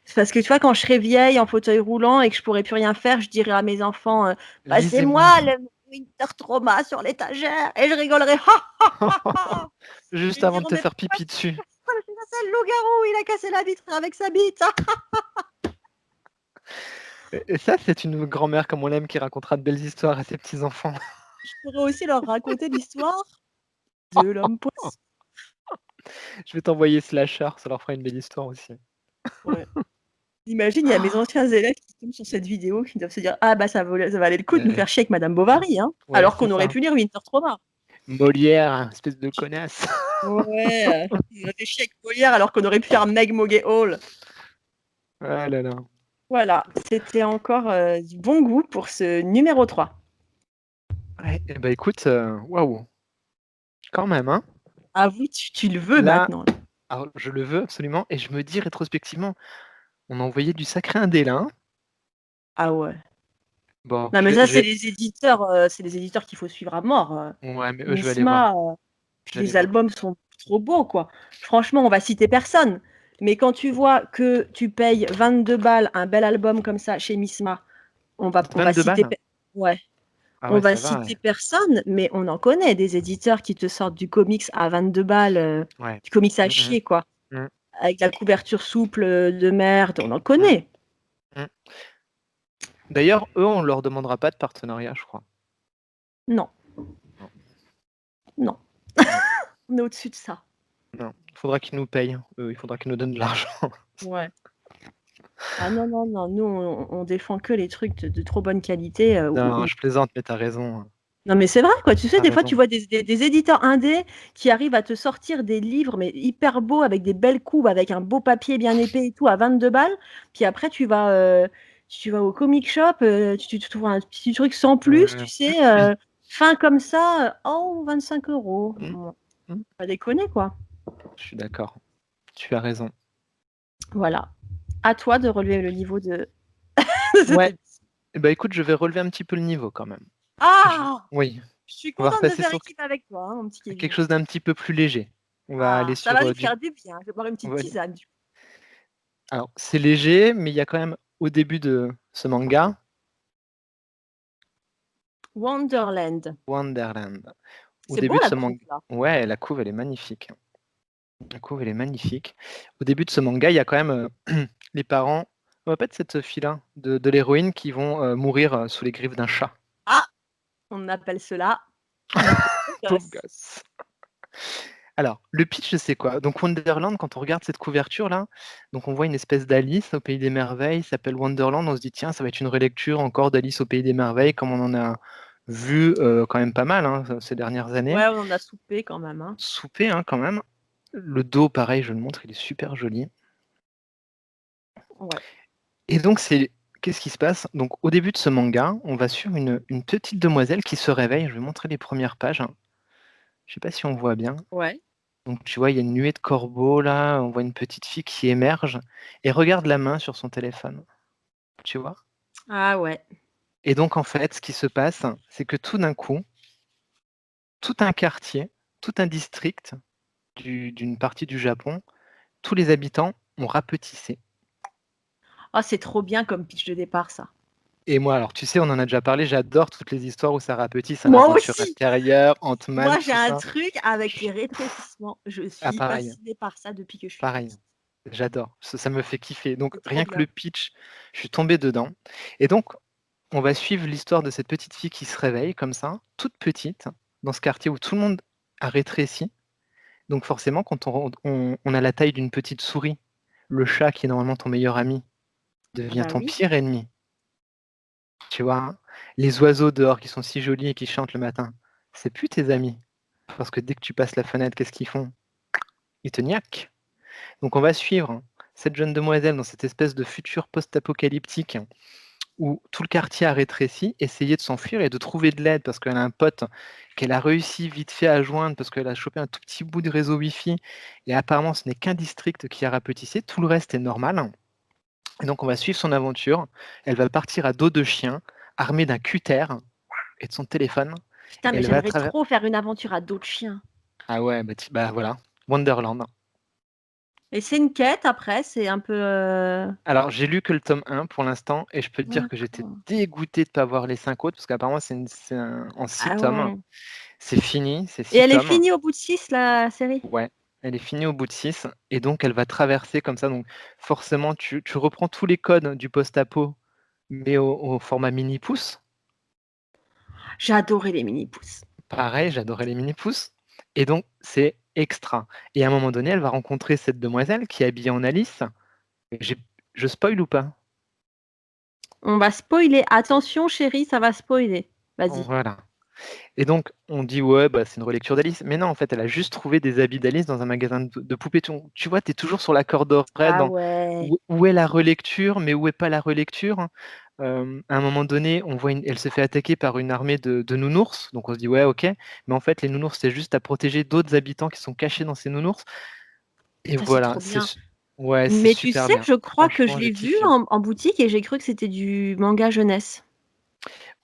tu vois, quand je serai vieille en fauteuil roulant et que je pourrai plus rien faire, je dirai à mes enfants, passez-moi Lisez-moi. le Winter Trauma sur l'étagère et je rigolerai. Ha, ha, ha, ha. Juste Ils avant de diront, te mais faire pourquoi pipi dessus. c'est le loup-garou, il a cassé la vitre avec sa bite. Et ça, c'est une grand-mère comme on l'aime qui racontera de belles histoires à ses petits-enfants. Je pourrais aussi leur raconter l'histoire de l'homme poisson. Je vais t'envoyer Slasher, ça leur fera une belle histoire aussi. Ouais. Imagine, il y a mes anciens élèves qui tombent sur cette vidéo, qui doivent se dire: «Ah bah ça valait le coup de nous Euh, faire chier avec Madame Bovary, hein», ouais, alors c'est qu'on aurait ça. pu lire Winter Trauma. Molière, espèce de connasse. Ouais, on a fait chier avec Molière alors qu'on aurait pu faire Meg Mogé Hall. Ah là là. Voilà, c'était encore du bon goût pour ce numéro 3. Ouais, et bah écoute, waouh, quand même, hein. Avoue, tu le veux Là, maintenant. alors je le veux absolument et je me dis rétrospectivement, on a envoyé du sacré indé là, hein. Ah ouais. Bon, Non mais ça, c'est les éditeurs qu'il faut suivre à mort. Ouais, mais eux, je vais aller voir. Misma, Je puis vais aller les voir. albums sont trop beaux, quoi. Franchement, on va citer personne. Mais quand tu vois que tu payes 22 balles un bel album comme ça chez Misma, on va 22 citer, balles? ouais, Ah on ouais, va ça va, ouais. citer personne, mais on en connaît des éditeurs qui te sortent du comics à 22 balles, Ouais. du comics à Mmh mh. chier, quoi, Mmh. avec la couverture souple de merde, on en Mmh. connaît. Mmh. D'ailleurs, eux, on leur demandera pas de partenariat, je crois. Non, Non, non, non, on est au-dessus de ça. non. Il faudra qu'ils nous payent, eux, il faudra qu'ils nous donnent de l'argent. Ouais. Ah non, non, non, nous, on défend que les trucs de trop bonne qualité. Non, je plaisante, mais tu as raison, Non, mais c'est vrai, quoi. Tu tu sais, as des fois, tu raison. vois des éditeurs indés qui arrivent à te sortir des livres, mais hyper beaux, avec des belles couves, avec un beau papier bien épais et tout, à 22 balles. Puis après, tu vas au comic shop, tu trouves un petit truc sans plus, tu Ouais. sais, fin comme ça, oh, 25 €. Mmh. Bon, Mmh. pas déconner, quoi. Je suis d'accord. Tu as raison. Voilà. À toi de relever le niveau de cette Ouais. émission. Et bah, écoute, je vais relever un petit peu le niveau quand même. Je Ah! Oui, Je suis on va contente de repasser faire sur équipe avec toi, hein, mon petit quelque Kevin. chose d'un petit peu plus léger. On va aller Ah, ça va sur, nous du faire du bien. Je vais boire une on petite va tisane. alors c'est léger, mais il y a quand même au début de ce manga, Wonderland. Wonderland. Au C'est beau début de la ce coupe manga, là. ouais, la couve, elle est magnifique. La couve, elle est magnifique. Au début de ce manga, il y a quand même, les parents, on va pas de cette fille-là, de l'héroïne qui vont, mourir, sous les griffes d'un chat. Ah! On appelle cela notre beau Pauvre gosse. gosse. Alors, le pitch, c'est quoi? Donc Wonderland, quand on regarde cette couverture-là, donc on voit une espèce d'Alice au pays des merveilles, s'appelle Wonderland. On se dit: «Tiens, ça va être une relecture encore d'Alice au pays des merveilles», comme on en a vu, quand même pas mal, hein, ces dernières années. Ouais, on en a soupé quand même, hein. Souper, hein, quand même. Le dos, pareil, je le montre, il est super joli. Ouais. Et donc qu'est-ce qui se passe? Donc au début de ce manga, on va suivre une petite demoiselle qui se réveille. Je vais montrer les premières pages. Je sais pas si on voit bien. Ouais. Donc tu vois, il y a une nuée de corbeaux là, on voit une petite fille qui émerge et regarde la main sur son téléphone, tu vois? Ah ouais. Et donc en fait, ce qui se passe, c'est que tout d'un coup, tout un quartier, tout un district d'une partie du Japon, tous les habitants ont rapetissé. Ah, c'est trop bien comme pitch de départ, ça. Et moi, alors tu sais, on en a déjà parlé, j'adore toutes les histoires où ça rapetisse à Moi l'aventure aussi! intérieure, Ant-Man, Moi, j'ai tout un ça. truc avec les rétrécissements. Je Ah suis pareil, fascinée par ça depuis que je suis pareil, petite. j'adore, ça me fait kiffer. Donc C'est trop rien que le bien. pitch, je suis tombé dedans. Et donc on va suivre l'histoire de cette petite fille qui se réveille comme ça, toute petite, dans ce quartier où tout le monde a rétréci. Donc forcément, quand on a la taille d'une petite souris, le chat qui est normalement ton meilleur ami Ah devient bah ton oui. pire ennemi, tu vois? Hein. Les oiseaux dehors qui sont si jolis et qui chantent le matin, c'est plus tes amis. Parce que dès que tu passes la fenêtre, qu'est-ce qu'ils font? Ils te niaquent. Donc on va suivre cette jeune demoiselle dans cette espèce de futur post-apocalyptique où tout le quartier a rétréci, essayer de s'enfuir et de trouver de l'aide parce qu'elle a un pote qu'elle a réussi vite fait à joindre parce qu'elle a chopé un tout petit bout de réseau Wi-Fi et apparemment ce n'est qu'un district qui a rapetissé, tout le reste est normal. Et donc on va suivre son aventure. Elle va partir à dos de chien, armée d'un cutter et de son téléphone. Putain, Et mais elle va j'aimerais travers. trop faire une aventure à dos de chien. Ah ouais, bah voilà, Wonderland. Et c'est une quête après, c'est un peu, Alors j'ai lu que le tome 1 pour l'instant et je peux te dire que j'étais d'accord. dégoûté de ne pas voir les 5 autres parce qu'apparemment en 6 Ah tomes. ouais. C'est fini, c'est Et 6 elle est tomes. finie au bout de 6 la série? Ouais, elle est finie au bout de 6 et donc elle va traverser comme ça, donc forcément tu reprends tous les codes du post-apo, mais au format mini pouce. J'ai adoré les mini pouces. Pareil, j'adorais les mini pouces et donc c'est extra et à un moment donné, elle va rencontrer cette demoiselle qui est habillée en Alice. J'ai je spoil ou pas? On va spoiler. Attention chérie, ça va spoiler. Vas-y. Voilà. Et donc, on dit: «Ouais, bah, c'est une relecture d'Alice», mais non, en fait, elle a juste trouvé des habits d'Alice dans un magasin de poupées. Tu vois, tu es toujours sur la corde raide Ah dans ouais. où est la relecture, mais où est pas la relecture? À un moment donné, on voit elle se fait attaquer par une armée de nounours, donc on se dit: «Ouais, OK», mais en fait, les nounours, c'est juste à protéger d'autres habitants qui sont cachés dans ces nounours et Putain, c'est voilà, trop bien. c'est Mais tu super sais bien. que je crois que je Franchement, j'ai l'ai vu kiffé. en boutique et j'ai cru que c'était du manga jeunesse.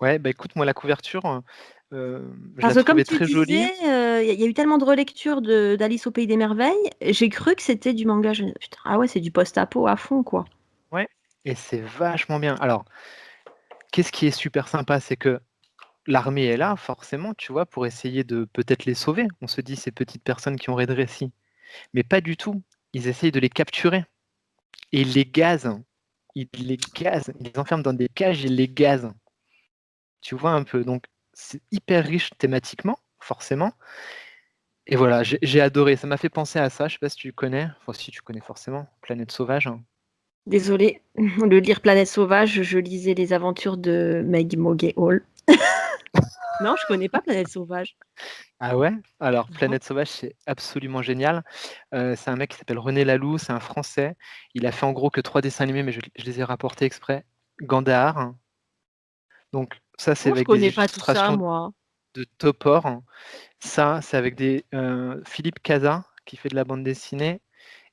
Ouais, bah, écoute, moi, la couverture, je Parce la que comme trouvais tu très jolie. disais, il y a eu tellement de relectures d'Alice au pays des merveilles, j'ai cru que c'était du manga jeunesse. Putain, ah ouais, c'est du post-apo à fond, quoi. Ouais et c'est vachement bien. Alors, qu'est-ce qui est super sympa, c'est que l'armée est là, forcément, tu vois, pour essayer de peut-être les sauver. On se dit ces petites personnes qui ont rétréci, mais pas du tout. Ils essayent de les capturer et ils les gazent. Ils les gazent, ils les enferment dans des cages, ils les gazent. Tu vois un peu? Donc c'est hyper riche thématiquement, forcément et voilà, j'ai adoré. Ça m'a fait penser à ça, je sais pas si tu connais? Enfin si, tu connais forcément, Planète Sauvage? Désolée, le lire Planète sauvage, je lisais les aventures de Meg Moggy Hall. Non, je connais pas Planète sauvage. Ah ouais? Alors Non. Planète Sauvage, c'est absolument génial. C'est un mec qui s'appelle René Laloux, c'est un Français. Il a fait en gros que 3 dessins animés, mais je les ai rapportés exprès. Gandahar, donc ça, c'est Non, je avec des connais pas tout ça, illustrations moi. de Topor. Ça, c'est avec des, Philippe Cazat qui fait de la bande dessinée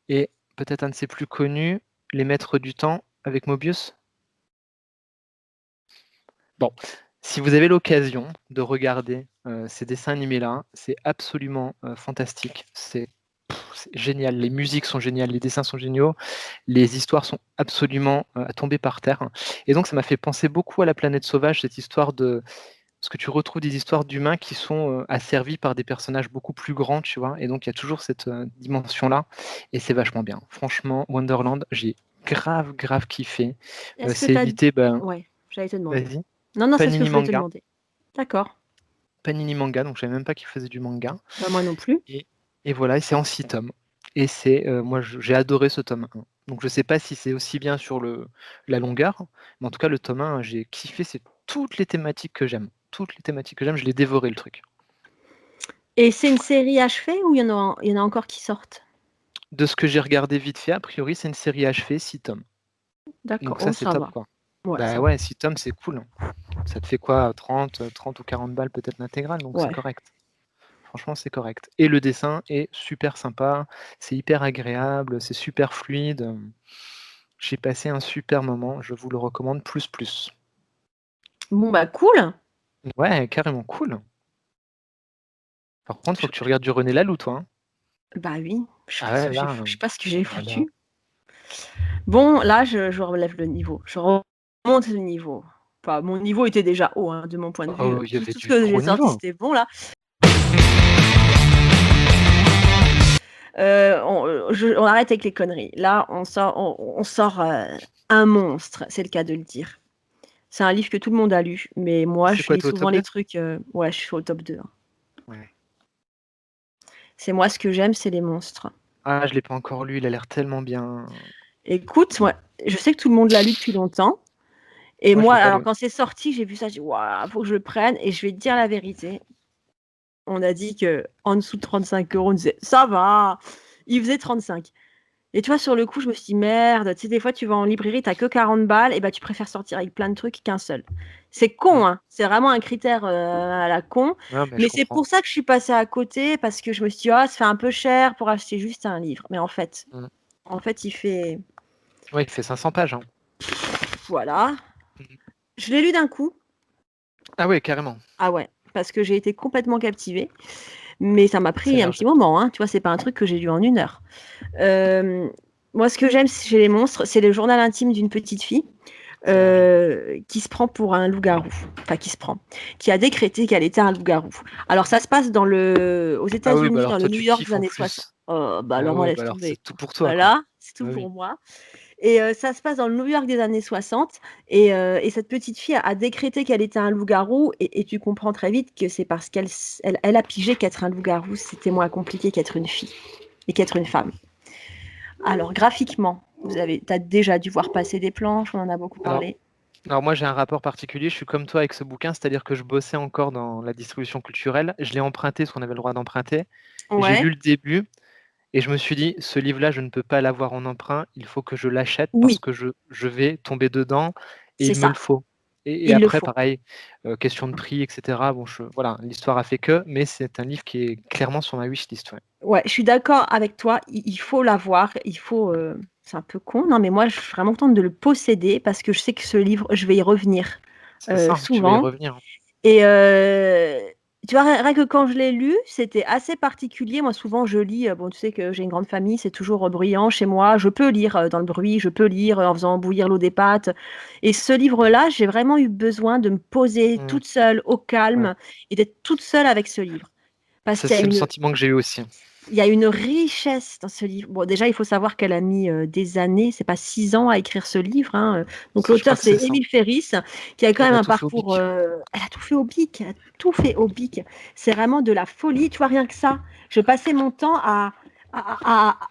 et peut-être un de ses plus connus, Les Maîtres du Temps avec Mobius. Bon, si vous avez l'occasion de regarder, ces dessins animés-là, c'est absolument, fantastique. C'est génial, les musiques sont géniales, les dessins sont géniaux, les histoires sont absolument, à tomber par terre et donc ça m'a fait penser beaucoup à La Planète Sauvage, cette histoire de parce que tu retrouves des histoires d'humains qui sont, asservis par des personnages beaucoup plus grands, tu vois? Et donc il y a toujours cette, dimension-là et c'est vachement bien. Franchement, Wonderland, j'ai grave, grave kiffé. Est-ce que C'est tu as édité, ben ouais, j'allais te demander. vas-y, Non, non, c'est ce que Panini je voulais te Manga. demander. D'accord. Panini Manga, donc je savais même pas qu'ils faisaient du manga Bah, moi non plus. Et voilà, et c'est en 6 tomes. Et c'est, moi j'ai adoré ce tome 1. Donc je sais pas si c'est aussi bien sur la longueur, mais en tout cas le tome 1, j'ai kiffé, c'est toutes les thématiques que j'aime. Toutes les thématiques que j'aime, je l'ai dévoré le truc. Et c'est une série achevée ou il y en a encore qui sortent? De ce que j'ai regardé vite fait, a priori, c'est une série achevée, 6 tomes. D'accord, Donc ça, oh c'est ça top, va. quoi. Ouais, Bah ça va. ouais, 6 tomes, c'est cool, hein. Ça te fait quoi? 30 ou 40 balles peut-être l'intégrale, donc c'est Ouais. correct. Franchement, c'est correct. Et le dessin est super sympa, c'est hyper agréable, c'est super fluide, j'ai passé un super moment, je vous le recommande plus, plus. Bon bah cool! Ouais, carrément cool. Par contre, faut Je que tu regardes du René Laloux, toi, hein? Bah oui, Ah ouais, je sais pas ce que j'ai oh là là. foutu. Bon, là, je relève le niveau. Je remonte le niveau. Enfin, mon niveau était déjà haut, hein, de mon point de vue. Oh, il y avait Tout ce du que j'ai gros sorti, niveau. c'était bon, là. On arrête avec les conneries. Là, on sort un monstre, c'est le cas de le dire. C'est un livre que tout le monde a lu, mais moi, C'est je quoi, lis tu es au souvent top les 2? trucs. Ouais, je suis au top 2, hein. Ouais. C'est moi, ce que j'aime, c'est les monstres. Ah, je l'ai pas encore lu, il a l'air tellement bien. Écoute, moi, je sais que tout le monde l'a lu depuis longtemps. Et Moi, je moi, l'ai pas alors lu. quand c'est sorti, j'ai vu ça, j'ai dit: «Waouh, faut que je le prenne» et je vais te dire la vérité, on a dit qu'en dessous de 35 €, on disait: «Ça va!» Il faisait 35 et tu vois, sur le coup, je me suis dit: «Merde», tu sais, des fois, tu vas en librairie, tu as que 40 balles et bah, tu préfères sortir avec plein de trucs qu'un seul. C'est Mmh. con, hein, c'est vraiment un critère, à la con, Ouais, mais je mais c'est comprends. pour ça que je suis passée à côté parce que je me suis dit: «Ah, ça fait un peu cher pour acheter juste un livre», mais Mmh. en fait, il fait Ouais, il fait 500 pages, hein. voilà. Mmh. Je l'ai lu d'un coup. Ah ouais, carrément. Ah ouais, parce que j'ai été complètement captivée, mais ça m'a Ça a pris un l'air petit joli. moment, hein. Tu vois, c'est pas un truc que j'ai lu en 1 heure. Hem, Moi, ce que j'aime chez les monstres, c'est le journal intime d'une petite fille, Ça a l'air joli. qui se prend pour un loup-garou. Enfin, qui a décrété qu'elle était un loup-garou. Alors ça se passe aux Ah oui, bah États-Unis, alors dans le toi, New tu York des kiffes en années 60. plus. Oh, bah Ah alors moi, ouais, bah laisse alors c'est tomber. tout pour toi, quoi. Voilà, c'est tout Bah pour oui. moi. Et ça se passe dans le New York des années 60 et cette petite fille a décrété qu'elle était un loup-garou et tu comprends très vite que c'est parce qu'elle a pigé qu'être un loup-garou, c'était moins compliqué qu'être une fille et qu'être une femme. Alors graphiquement, tu as déjà dû voir passer des planches, on en a beaucoup Alors parlé. alors moi, j'ai un rapport particulier, je suis comme toi avec ce bouquin, c'est-à-dire que je bossais encore dans la distribution culturelle. Je l'ai emprunté, parce qu'on avait le droit d'emprunter. J'ai Ouais, lu le début et je me suis dit: «Ce livre-là, je ne peux pas l'avoir en emprunt, il faut que je l'achète parce oui, que je vais tomber dedans et c'est il me ça, le faut». Et il le après faut. pareil, question de prix et cetera, bon voilà, l'histoire a fait que, mais c'est un livre qui est clairement sur ma wishlist, ouais. Ouais, je suis d'accord avec toi, il faut l'avoir, c'est un peu con, non mais moi je suis vraiment contente de le posséder parce que je sais que ce livre, je vais y revenir, C'est ça, hein, tu vas y souvent. revenir, hein. Et tu vois, rien que quand je l'ai lu, c'était assez particulier. Moi, souvent, je lis, bon, tu sais que j'ai une grande famille, c'est toujours, bruyant chez moi. Je peux lire, dans le bruit, je peux lire, en faisant bouillir l'eau des pâtes et ce livre-là, j'ai vraiment eu besoin de me poser Mmh, toute seule, au ouais. calme et d'être toute seule avec ce livre. Parce Ça, qu'il y a c'est le une sentiment que j'ai eu aussi. il y a une richesse dans ce livre. Bon, déjà, il faut savoir qu'elle a mis, des années, c'est pas 6 ans à écrire ce livre, hein, donc Je crois l'auteur, que c'est c'est ça. Émile Ferris, qui a quand même Elle a un tout fait au parcours, bic. elle a tout fait au bic, elle a tout fait au bic. C'est vraiment de la folie, tu vois? Rien que ça, je passais mon temps à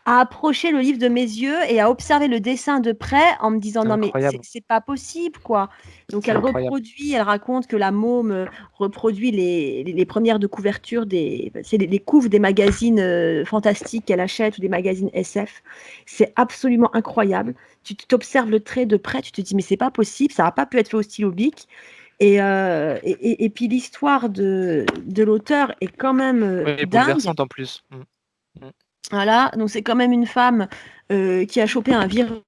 approcher le livre de mes yeux et à observer le dessin de près en me disant: C'est «Non mais c'est incroyable, c'est pas possible, quoi». Donc c'est incroyable. elle raconte que la môme, reproduit les premières de couverture c'est les couves des magazines fantastiques qu'elle achète ou des magazines SF. C'est absolument incroyable. Tu t'observes le trait de près, tu te dis mais c'est pas possible, ça n'a pas pu être fait au stylo bic. Et puis l'histoire de l'auteur est quand même Ouais, dingue. bouleversante en plus. Mmh. Voilà, donc c'est quand même une femme qui a chopé un virus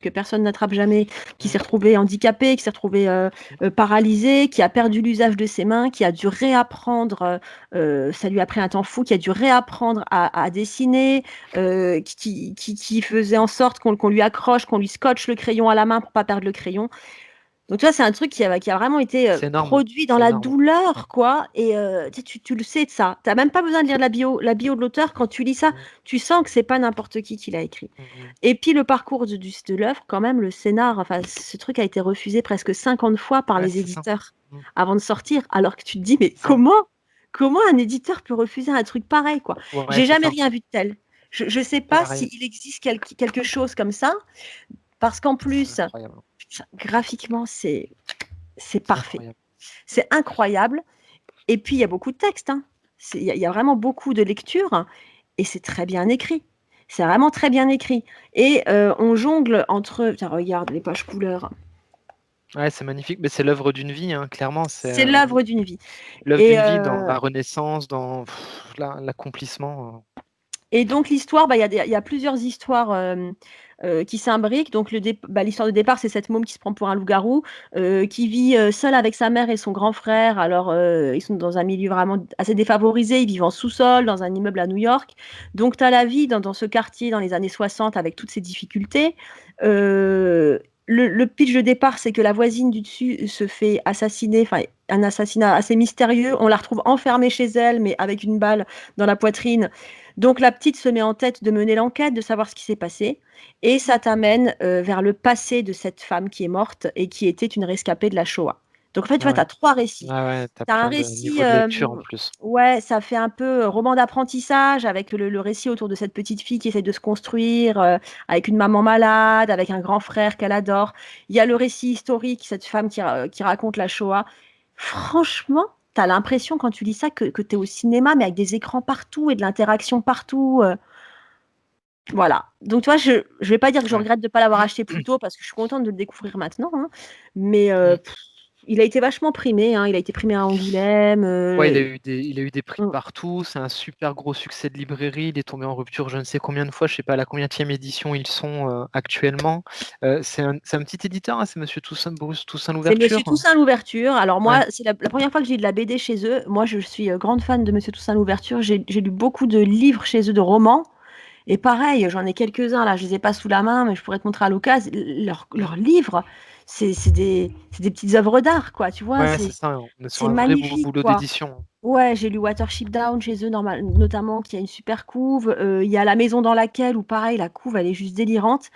que personne n'attrape jamais, qui Mmh. s'est retrouvée handicapée, qui s'est retrouvée, paralysée, qui a perdu l'usage de ses mains, qui a dû réapprendre, ça lui a pris un temps fou, qui a dû réapprendre à dessiner, qui faisait en sorte qu'on lui accroche, qu'on lui scotche le crayon à la main pour pas perdre le crayon. Donc tu vois, c'est un truc qui a vraiment été, C'est énorme, produit dans c'est la énorme. Ouais. douleur, quoi et tu sais, tu le sais de ça. Tu as même pas besoin de lire la bio de l'auteur. Quand tu lis ça, Mmh. tu sens que c'est pas n'importe qui l'a écrit. Mmh mh. Et puis le parcours de l'œuvre, quand même, le scénar, enfin, ce truc a été refusé presque 50 fois par Ouais, les c'est ça. éditeurs Mmh. avant de sortir, alors que tu te dis: «Mais C'est ça. comment? comment un éditeur peut refuser un truc pareil, quoi? Ouais, J'ai c'est jamais ça. rien vu de tel. Je sais pas Pareil, s'il existe quelque chose comme ça, parce qu'en c'est plus, incroyable. putain, graphiquement, c'est C'est parfait. incroyable. C'est incroyable et puis il y a beaucoup de textes, hein. Il y a vraiment beaucoup de lectures et c'est très bien écrit. C'est vraiment très bien écrit et on jongle entre tiens, regarde les pages couleurs. Ouais, c'est magnifique, mais c'est l'œuvre d'une vie, hein, clairement, C'est l'œuvre d'une vie l'œuvre et d'une vie dans la renaissance, dans l'accomplissement. et donc l'histoire, bah, il y a plusieurs histoires, qui s'imbriquent. Donc l'histoire de départ, c'est cette môme qui se prend pour un loup-garou, qui vit, seule avec sa mère et son grand frère. Alors, ils sont dans un milieu vraiment assez défavorisé, ils vivent en sous-sol, dans un immeuble à New York. Donc tu as la vie dans ce quartier dans les années 60 avec toutes ses difficultés. Le pitch de départ, c'est que la voisine du dessus se fait assassiner, enfin un assassinat assez mystérieux. On la retrouve enfermée chez elle, mais avec une balle dans la poitrine. Donc la petite se met en tête de mener l'enquête, de savoir ce qui s'est passé et ça t'amène, vers le passé de cette femme qui est morte et qui était une rescapée de la Shoah. Donc en fait, tu Ah vois, tu ouais. as 3 récits. Ah ouais, tu as Tu as un plein de récit, niveaux de lecture en plus. ouais, ça fait un peu, roman d'apprentissage avec le récit autour de cette petite fille qui essaie de se construire, avec une maman malade, avec un grand frère qu'elle adore. Il y a le récit historique, cette femme qui raconte la Shoah. Franchement, tu as l'impression quand tu lis ça que tu es au cinéma, mais avec des écrans partout et de l'interaction partout, voilà. Donc tu vois, je vais pas dire que je Ouais. regrette de pas l'avoir acheté plus tôt parce que je suis contente de le découvrir maintenant, hein, mais Mmh. il a été vachement primé, hein. Il a été primé à Angoulême, Ouais, il a eu des prix mmh. partout, c'est un super gros succès de librairie, il est tombé en rupture je ne sais combien de fois, je sais pas à la combienième édition ils sont, actuellement. C'est un petit éditeur, hein, c'est Monsieur Toussaint Bruce Toussaint C'est Louverture? Monsieur Toussaint Louverture. Alors Ouais. moi, c'est la 1re fois que j'ai de la BD chez eux. Moi, je suis, grande fan de Monsieur Toussaint Louverture. J'ai lu beaucoup de livres chez eux, de romans et pareil, j'en ai quelques-uns là, je les ai pas sous la main, mais je pourrais te montrer à l'occasion. Leurs livres, c'est des petites œuvres d'art, quoi, tu vois? Ouais, c'est ça, on est sur C'est un vrai magnifique, boulot quoi. d'édition. Ouais, j'ai lu Watership Down chez eux notamment, qui a une super couve. Il y a La maison dans laquelle où pareil, la couve, elle est juste délirante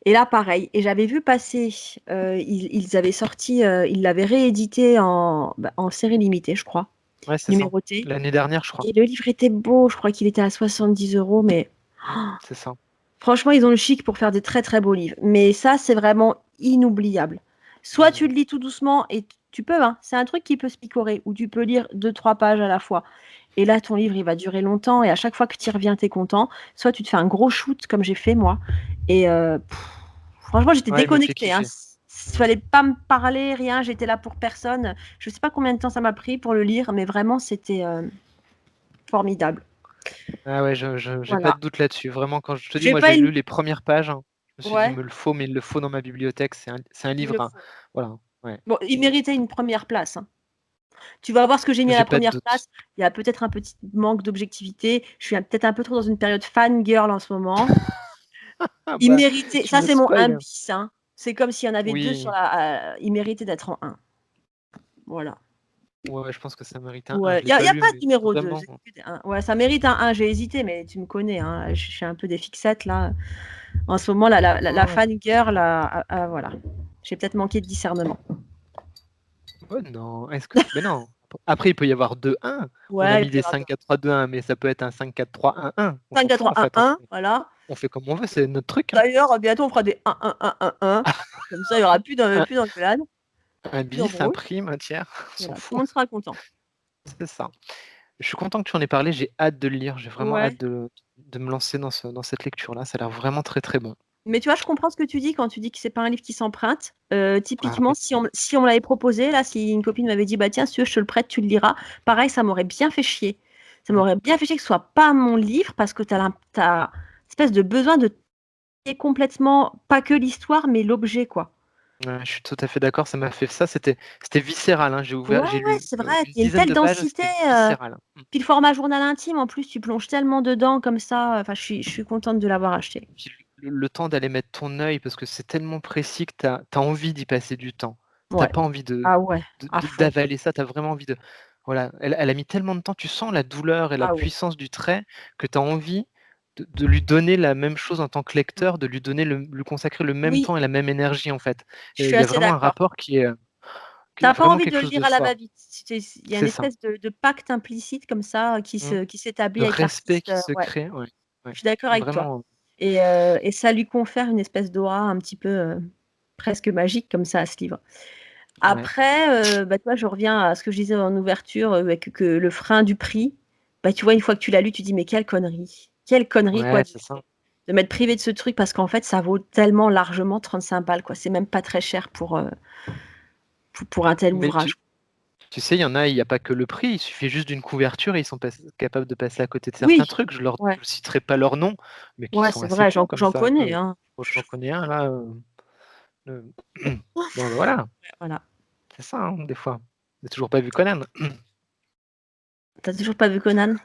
et là, pareil et j'avais vu passer, ils avaient sorti, ils l'avaient réédité en série limitée, je crois, Ouais, c'est ça. numérotée L'année dernière, je crois. et le livre était beau. Je crois qu'il était à 70 € mais C'est ça. franchement, ils ont le chic pour faire des très, très beaux livres. Mais ça, c'est vraiment inoubliable. Soit tu Mmh. le lis tout doucement et tu peux, hein, c'est un truc qui peut se picorer ou tu peux lire 2-3 pages à la fois et là, ton livre, il va durer longtemps et à chaque fois que tu y reviens, tu es content. Soit tu te fais un gros shoot comme j'ai fait moi et franchement, j'étais Ouais, il me fait déconnectée, hein. kiffer. Il fallait pas me parler, rien, j'étais là pour personne. Je sais pas combien de temps ça m'a pris pour le lire, mais vraiment, c'était, formidable. Ah ouais, je j'ai pas Voilà. de doute là-dessus. Vraiment, quand je te dis, J'ai moi, pas j'ai une lu les premières pages, hein, je me suis dit: «Il ouais, me le faut, mais il le faut dans ma bibliothèque». C'est un il livre, le hein, faut. voilà, ouais. Bon, il méritait une première place, hein. Tu vas voir ce que j'ai mis à J'ai la pas de première doute. place. Il y a peut-être un petit manque d'objectivité. Je suis peut-être un peu trop dans une période fangirl en ce moment. Ah Il bah, méritait tu ça me c'est mon 1 spoil. bis, hein. C'est comme s'il y en avait 2 sur Oui, la il méritait d'être en 1. Voilà. ouais, je pense que ça mérite un 1. Ouais, Je il l'ai y a pas y a lu, pas de mais numéro 2, vraiment, c'est que des 1. Ouais, ça mérite un 1. J'ai hésité, mais tu me connais, hein, je suis un peu des fixettes là. En ce moment, la ouais, fangirl, voilà. J'ai peut-être manqué de discernement. oh non, est-ce que mais non. Après, il peut y avoir 2-1. On a Ouais, et mis puis il des y aura 5-4-3-2-1, mais ça peut être un 5-4-3-1-1. On s'en fout, en fait, 5-4-3-1-1, voilà. on fait comme on veut, c'est notre truc, hein. D'ailleurs, bientôt on fera des 1-1-1-1-1. Comme ça, il y aura Un plus d'engueulades, un plus bis, un d'embrouilles. prime, un tiers, on s'en Voilà, tout le fout. monde sera content. C'est ça. Je suis content que tu en aies parlé, j'ai hâte de le lire, j'ai vraiment hâte Ouais. de me lancer dans cette lecture-là, ça a l'air vraiment très, très bon. Mais tu vois, je comprends ce que tu dis quand tu dis que c'est pas un livre qui s'emprunte. Ah Typiquement, ouais, si on me l'avait proposé, là, si une copine m'avait dit: «Bah, tiens, si tu veux, je te le prête, tu le liras», pareil, ça m'aurait bien fait chier. Ça mmh, m'aurait bien fait chier que ce soit pas mon livre parce que tu as espèce de besoin de complètement pas que l'histoire, mais l'objet, quoi. ouais, je suis tout à fait d'accord, ça m'a fait ça, c'était viscéral, hein, Ouais, j'ai ouais, lu, c'est vrai, une il y a une dizaine telle de pages, densité, c'était viscéral. puis le format journal intime, en plus, tu plonges tellement dedans comme ça, enfin, je suis contente de l'avoir acheté. Puis le temps d'aller mettre ton œil parce que c'est tellement précis que tu as envie d'y passer du temps. Tu as Ouais. pas envie de Ah ouais, à fond. d'avaler ça, tu as vraiment envie de voilà, elle a mis tellement de temps, tu sens la douleur et la Ah ouais. puissance du trait que tu as envie de lui donner la même chose en tant que Mmh. lecteur, de lui consacrer le même Oui, temps et la même énergie, en fait. je Il suis y a assez vraiment un d'accord. rapport T'as pas vraiment envie de quelque le chose de lire à la fort. va-vite. Il y a une C'est ça. espèce de pacte implicite comme ça Mmh. qui s'établit Le avec respect l'artiste. qui se Ouais, crée, ouais, je ouais. suis d'accord avec toi. Vraiment, Et ça lui confère une espèce d'aura un petit peu presque magique comme ça à ce livre. ouais. Après, bah, tu vois, je reviens à ce que je disais en ouverture avec que le frein du prix. Bah, tu vois, une fois que tu l'as lu, tu dis mais quelle connerie quoi Ouais, c'est ça. de m'être privé de ce truc parce qu'en fait ça vaut tellement largement 35 balles quoi. C'est même pas très cher pour un tel Mais ouvrage. tu sais, il y a pas que le prix, il suffit juste d'une couverture et ils sont capables de passer à côté de certains Oui, trucs. ouais, Je citerai pas leurs noms, mais qui ouais, sont c'est assez vrai, cons comme j'en ça. connais, hein. J'en connais un là, le bon, bah, voilà, Voilà. c'est ça, hein, des fois. J'ai toujours pas vu Conan. Tu as toujours pas vu Conan?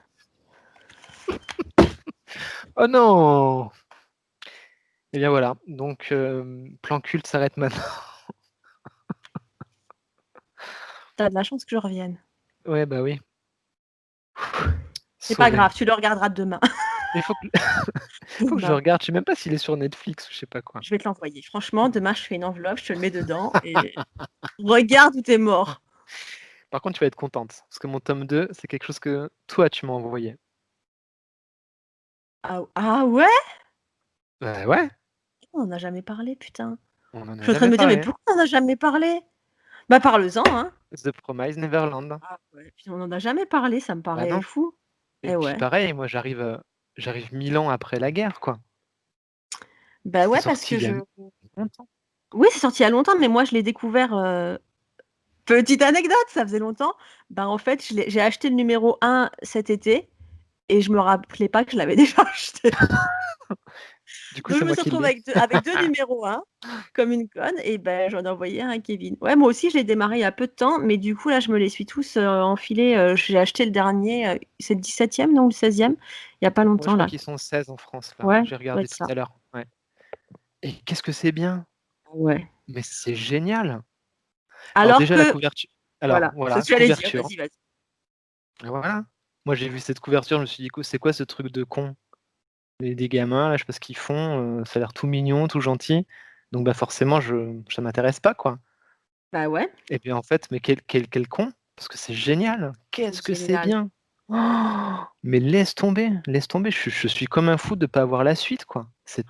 Oh non! Et bien voilà, donc plan culte s'arrête maintenant. Tu as de la chance que je revienne. Ouais, bah oui. C'est pas Sauvé. grave, tu le regarderas demain. Il faut que faut que je Demain. regarde, je sais même pas s'il est sur Netflix ou je sais pas quoi. Je vais te l'envoyer. Franchement, demain, je fais une enveloppe, je te le mets dedans et regarde où tu es mort. Par contre, tu vas être contente, parce que mon tome 2, c'est quelque chose que toi, tu m'as envoyé. Ah ouais? Bah ouais, On en a jamais parlé, putain. on en Je a suis en train de jamais me dire: «Mais parlé. pourquoi on en a jamais parlé?» Bah, parle-en, hein. The Promised Neverland. Ah ouais, puis on en a jamais parlé, ça me Bah paraît non. fou. Et Eh puis ouais. pareil, moi j'arrive 1000 ans après la guerre, quoi. Bah C'était ouais, parce sorti que il y a je longtemps. oui, c'est sorti il y a longtemps, mais moi, je l'ai découvert, petite anecdote, ça faisait longtemps. Bah, en fait, j'ai acheté le numéro 1 cet été et je me rappelais pas que je l'avais déjà acheté. Du coup, Donc c'est je me moi suis qui retrouvée l'ai. avec 2 numéros 1 comme une conne et ben, j'en ai envoyé un à Kevin. Ouais, moi aussi, je l'ai démarré il y a peu de temps, mais du coup, là, je me les suis tous, enfilés, j'ai acheté le dernier, c'est le 17e, non, ou le 16e? Il y a pas Ouais, je longtemps, crois là. qu'ils sont 16 en France, là. Ouais, J'ai ça doit regardé être tout ça. à l'heure. Ouais. Et qu'est-ce que c'est bien! Ouais. Mais c'est génial! Alors Alors déjà la que couverture alors voilà, c'est voilà, ce que j'allais dire, couverture. vas-y, vas-y. Voilà. Moi j'ai vu cette couverture, je me suis dit: «C'est quoi ce truc de con?» Des gamins là, je sais pas ce qu'ils font, ça a l'air tout mignon, tout gentil. Donc bah forcément ça m'intéresse pas, quoi. Bah ouais, Et puis en fait, mais quel con! Parce que c'est génial! c'est Qu'est-ce que c'est génial. bien! Oh, mais laisse tomber, je suis comme un fou de pas avoir la suite, quoi. C'est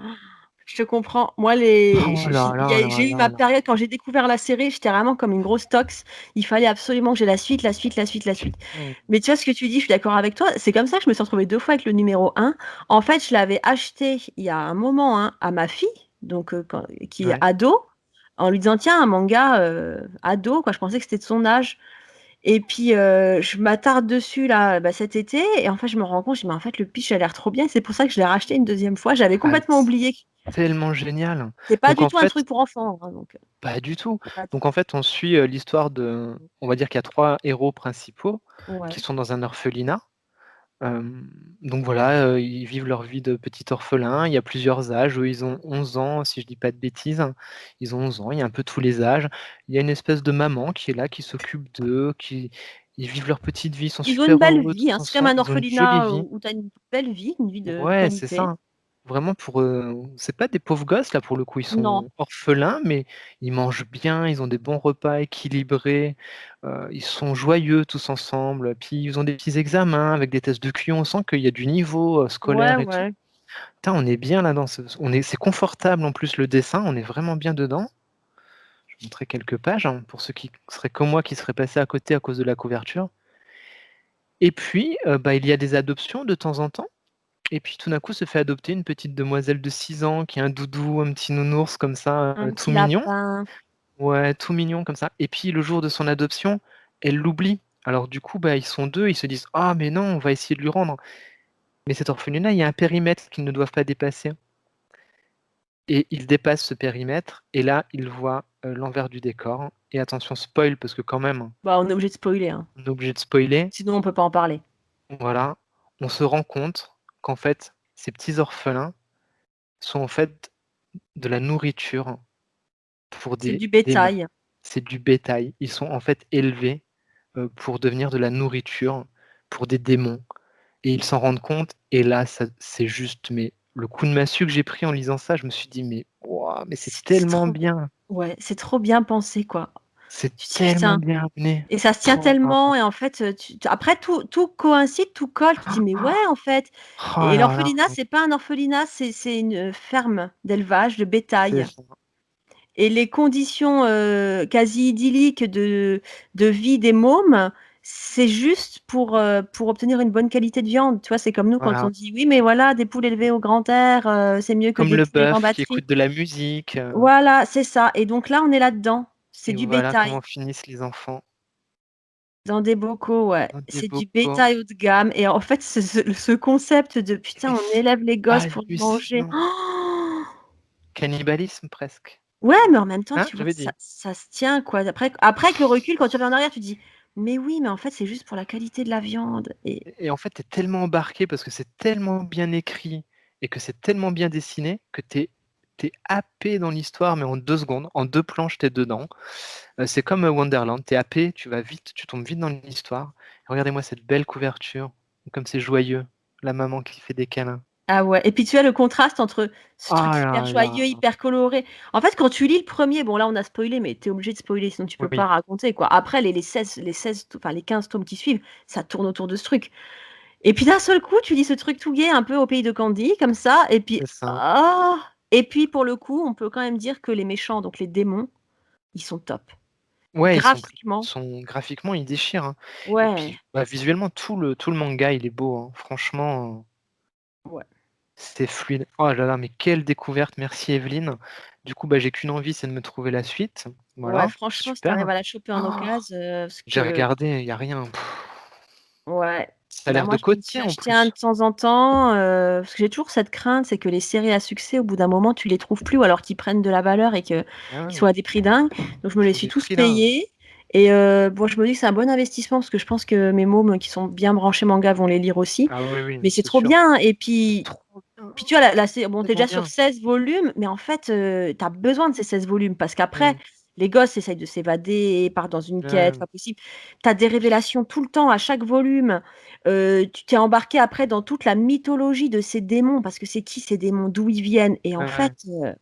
Je te comprends. Moi, les oh là là là j'ai eu ma là là. période quand j'ai découvert la série, j'étais vraiment comme une grosse tox. Il fallait absolument que j'ai la suite, la suite, la suite, la suite. Mmh. Mais tu vois ce que tu dis, je suis d'accord avec toi. C'est comme ça que je me suis retrouvée 2 fois avec le numéro 1. En fait, je l'avais acheté il y a un moment, hein, à ma fille, donc qui est Ouais. ado, en lui disant: «Tiens, un manga, ado», quoi. Je pensais que c'était de son âge et puis, je m'attarde dessus là, bah, cet été et en fait, je me rends compte, je dis: «Mais en fait, le pitch a l'air trop bien» et c'est pour ça que je l'ai racheté une deuxième fois. J'avais Ah, complètement oublié. tellement génial. C'est pas Donc du en tout un fait truc pour enfants, hein, donc pas du tout. pas Donc en fait, on suit, l'histoire on va dire qu'il y a 3 héros principaux qui ouais. sont dans un orphelinat. Donc voilà, ils vivent leur vie de petit orphelin. Il y a plusieurs âges. Eux, ils ont 11 ans, si je dis pas de bêtises. Ils ont 11 ans, il y a un peu tous les âges. Il y a une espèce de maman qui est là, qui s'occupe d'eux, ils vivent leur petite vie, ils sont Ils ont une super belle heureux tous vie, hein. C'est comme ensemble. un Ils ont une jolie orphelinat vie. où tu as une belle vie, une vie de Ouais, c'est qualité. ça. Vraiment c'est pas des pauvres gosses là pour le coup, ils Non. sont orphelins, mais ils mangent bien, ils ont des bons repas équilibrés, ils sont joyeux tous ensemble, puis ils ont des petits examens avec des tests de QI, on sent qu'il y a du niveau, Ouais, scolaire et tout. ouais. Putain, on est bien là c'est confortable en plus le dessin, on est vraiment bien dedans. Je vais montrer quelques pages, hein, pour ceux qui seraient comme moi, qui seraient passés à côté à cause de la couverture. Et puis, bah, il y a des adoptions de temps en temps. Et puis tout d'un coup se fait adopter une petite demoiselle de 6 ans qui a un doudou, un petit nounours comme ça, Un tout petit mignon. lapin. Ouais, tout mignon comme ça. Et puis le jour de son adoption, elle l'oublie. Alors du coup, bah, ils sont 2, ils se disent: «Ah mais non, on va essayer de lui rendre». Mais cet orphelinat, il y a un périmètre qu'ils ne doivent pas dépasser. Et ils dépassent ce périmètre et là, ils voient, l'envers du décor. Et attention spoil parce que quand même, Bah, on est obligé de spoiler, hein. on est obligé de spoiler. Sinon on peut pas en parler. Voilà, on se rend compte qu'en fait, ces petits orphelins sont en fait de la nourriture pour C'est des du démons. bétail. C'est du bétail. Ils sont en fait élevés, pour devenir de la nourriture pour des démons et ils s'en rendent compte et là, ça c'est juste mais le coup de massue que j'ai pris en lisant ça, je me suis dit: «Mais waouh, mais c'est C'est tellement trop bien!» ouais, c'est trop bien pensé, quoi. C'est Tu te dis: tellement «Putain» bien amené. et ça se tient Oh là tellement et en fait, après tout coïncide, tout colle. Tu te dis: «Mais ouais, en fait» et là là, l'orphelinat, c'est pas un orphelinat, c'est une, ferme d'élevage de c'est bétail ça. et les conditions, quasi idylliques de vie des mômes, c'est juste pour obtenir une bonne qualité de viande. Tu vois? C'est comme nous quand on Voilà. dit: «Oui, mais voilà, des poules élevées au grand air, c'est mieux que Comme des le poules élevées en bœuf qui batterie». écoute de la musique, Voilà, c'est ça et donc là, on est là-dedans. C'est et du voilà bétail comment finissent les enfants dans des bocaux, ouais. dans des C'est du bocaux. bétail haut de gamme et en fait, ce concept de: «Putain, Mais on c'est élève les gosses pour les manger». hallucinant. Cannibalisme presque. Ouais, mais en même temps, Hein, tu vois, j'avais ça dit. ça se tient, quoi. Après avec le recul, quand tu reviens en arrière, tu te dis: «Mais oui, mais en fait, c'est juste pour la qualité de la viande» et Et en fait, tu es tellement embarqué parce que c'est tellement bien écrit et que c'est tellement bien dessiné que tu es happé dans l'histoire, mais en 2 secondes, en 2 planches, tu es dedans. C'est comme, Wonderland, tu es happé, tu vas vite, tu tombes vite dans l'histoire. Regardez-moi cette belle couverture, comme c'est joyeux, la maman qui fait des câlins. ah ouais et puis tu as le contraste entre ce Oh truc hyper là là! joyeux, hyper coloré. En fait, quand tu lis le premier, bon là, on a spoilé, mais tu es obligé de spoiler, sinon tu peux Oui, pas raconter, quoi. Après les 16 enfin les 15 tomes qui suivent, ça tourne autour de ce truc. Et puis d'un seul coup, tu lis ce truc tout gai un peu au pays de Candy comme ça et puis c'est ça. ah! Et puis pour le coup, on peut quand même dire que les méchants, donc les démons, ils sont top. Ouais, ils Graphiquement, sont graphiquement, ils déchirent, hein, et ouais, puis, bah, visuellement, tout le manga, il est beau, hein. Franchement, ouais. c'est fluide. Oh là là, mais quelle découverte, merci Evelyne. Du coup, bah, j'ai qu'une envie, c'est de me trouver la suite. Ouais, Voilà, franchement, si tu arrives super. à la choper en Oh, occasion, parce j'ai que regardé, il y a rien. ouais, Ça a bah, l'air moi de je me suis côté en acheté un de plus. temps en temps, parce que j'ai toujours cette crainte, c'est que les séries à succès, au bout d'un moment, tu les trouves plus ou alors qu'ils prennent de la valeur et qu'ils Ah ouais, soient à des prix dingues. Donc je me les c'est suis des tous prix là. payés et bon, je me dis que c'est un bon investissement parce que je pense que mes mômes qui sont bien branchés manga vont les lire aussi. Ah oui, oui, Mais c'est c'est trop sûr. bien et C'est puis trop bien, tu vois la sé bon, tu es tellement déjà sur bien. 16 volumes, mais en fait, tu as besoin de ces 16 volumes parce qu'après, Mmh. les gosses essayent de s'évader, partent dans une quête, Ouais, pas possible. Tu as des révélations tout le temps à chaque volume. Tu t'es embarqué après dans toute la mythologie de ces démons parce que c'est qui ces démons? D'où ils viennent? Et en ouais, fait, ouais,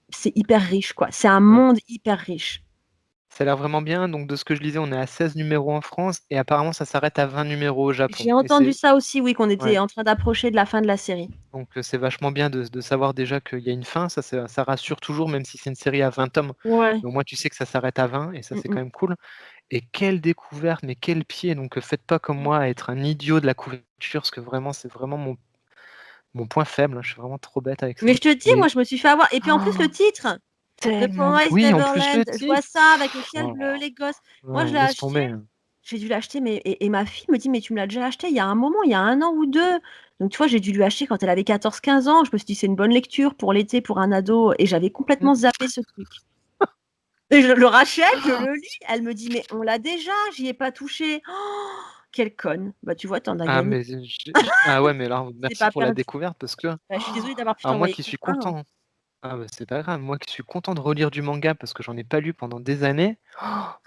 c'est hyper riche, quoi. C'est un ouais. monde hyper riche. Ça a l'air vraiment bien. Donc de ce que je lisais, on est à 16 numéros en France et apparemment ça s'arrête à 20 numéros au Japon J'ai et entendu c'est ça aussi, oui, qu'on ouais, était en train d'approcher de la fin de la série. donc c'est vachement bien de savoir déjà qu'il y a une fin. Ça rassure toujours même si c'est une série à 20 tomes. Ouais. Mais au moins tu sais que ça s'arrête à 20 et ça, Mmh c'est mh. quand même cool. Et quelle découverte, mais quel pied! Donc faites pas comme moi à être un idiot de la couverture parce que vraiment, c'est vraiment mon point faible, hein. Je suis vraiment trop bête avec Mais ça. je te dis, moi, Mais je me suis fait avoir et puis en plus le titre! The tellement b Promised oui, en plus Neverland, le je vois titre! ça avec le ciel Oh bleu, les gosses. Moi, je ouais, l'ai laisse acheté, tomber, hein. j'ai dû l'acheter, mais et ma fille me dit: «Mais tu me l'as déjà acheté il y a un moment, il y a 1 an ou 2». Donc tu vois, j'ai dû lui acheter quand elle avait 14-15 ans. Je me suis dit: «C'est une bonne lecture pour l'été, pour un ado» et j'avais Mmh. complètement zappé ce truc. Et je le rachète, je le lis, elle me dit: «Mais on l'a déjà, j'y ai pas touché». Oh, quelle conne! Bah, tu vois, tu en as Ah gagné. mais j'ai ah ouais, mais alors C'est merci pas pour la perdu. découverte parce que Bah, je suis désolée d'avoir pu alors moi t'envoyer qui que suis ça, hein. content ah bah, c'est pas grave, moi qui suis content de relire du manga parce que j'en ai pas lu pendant des années,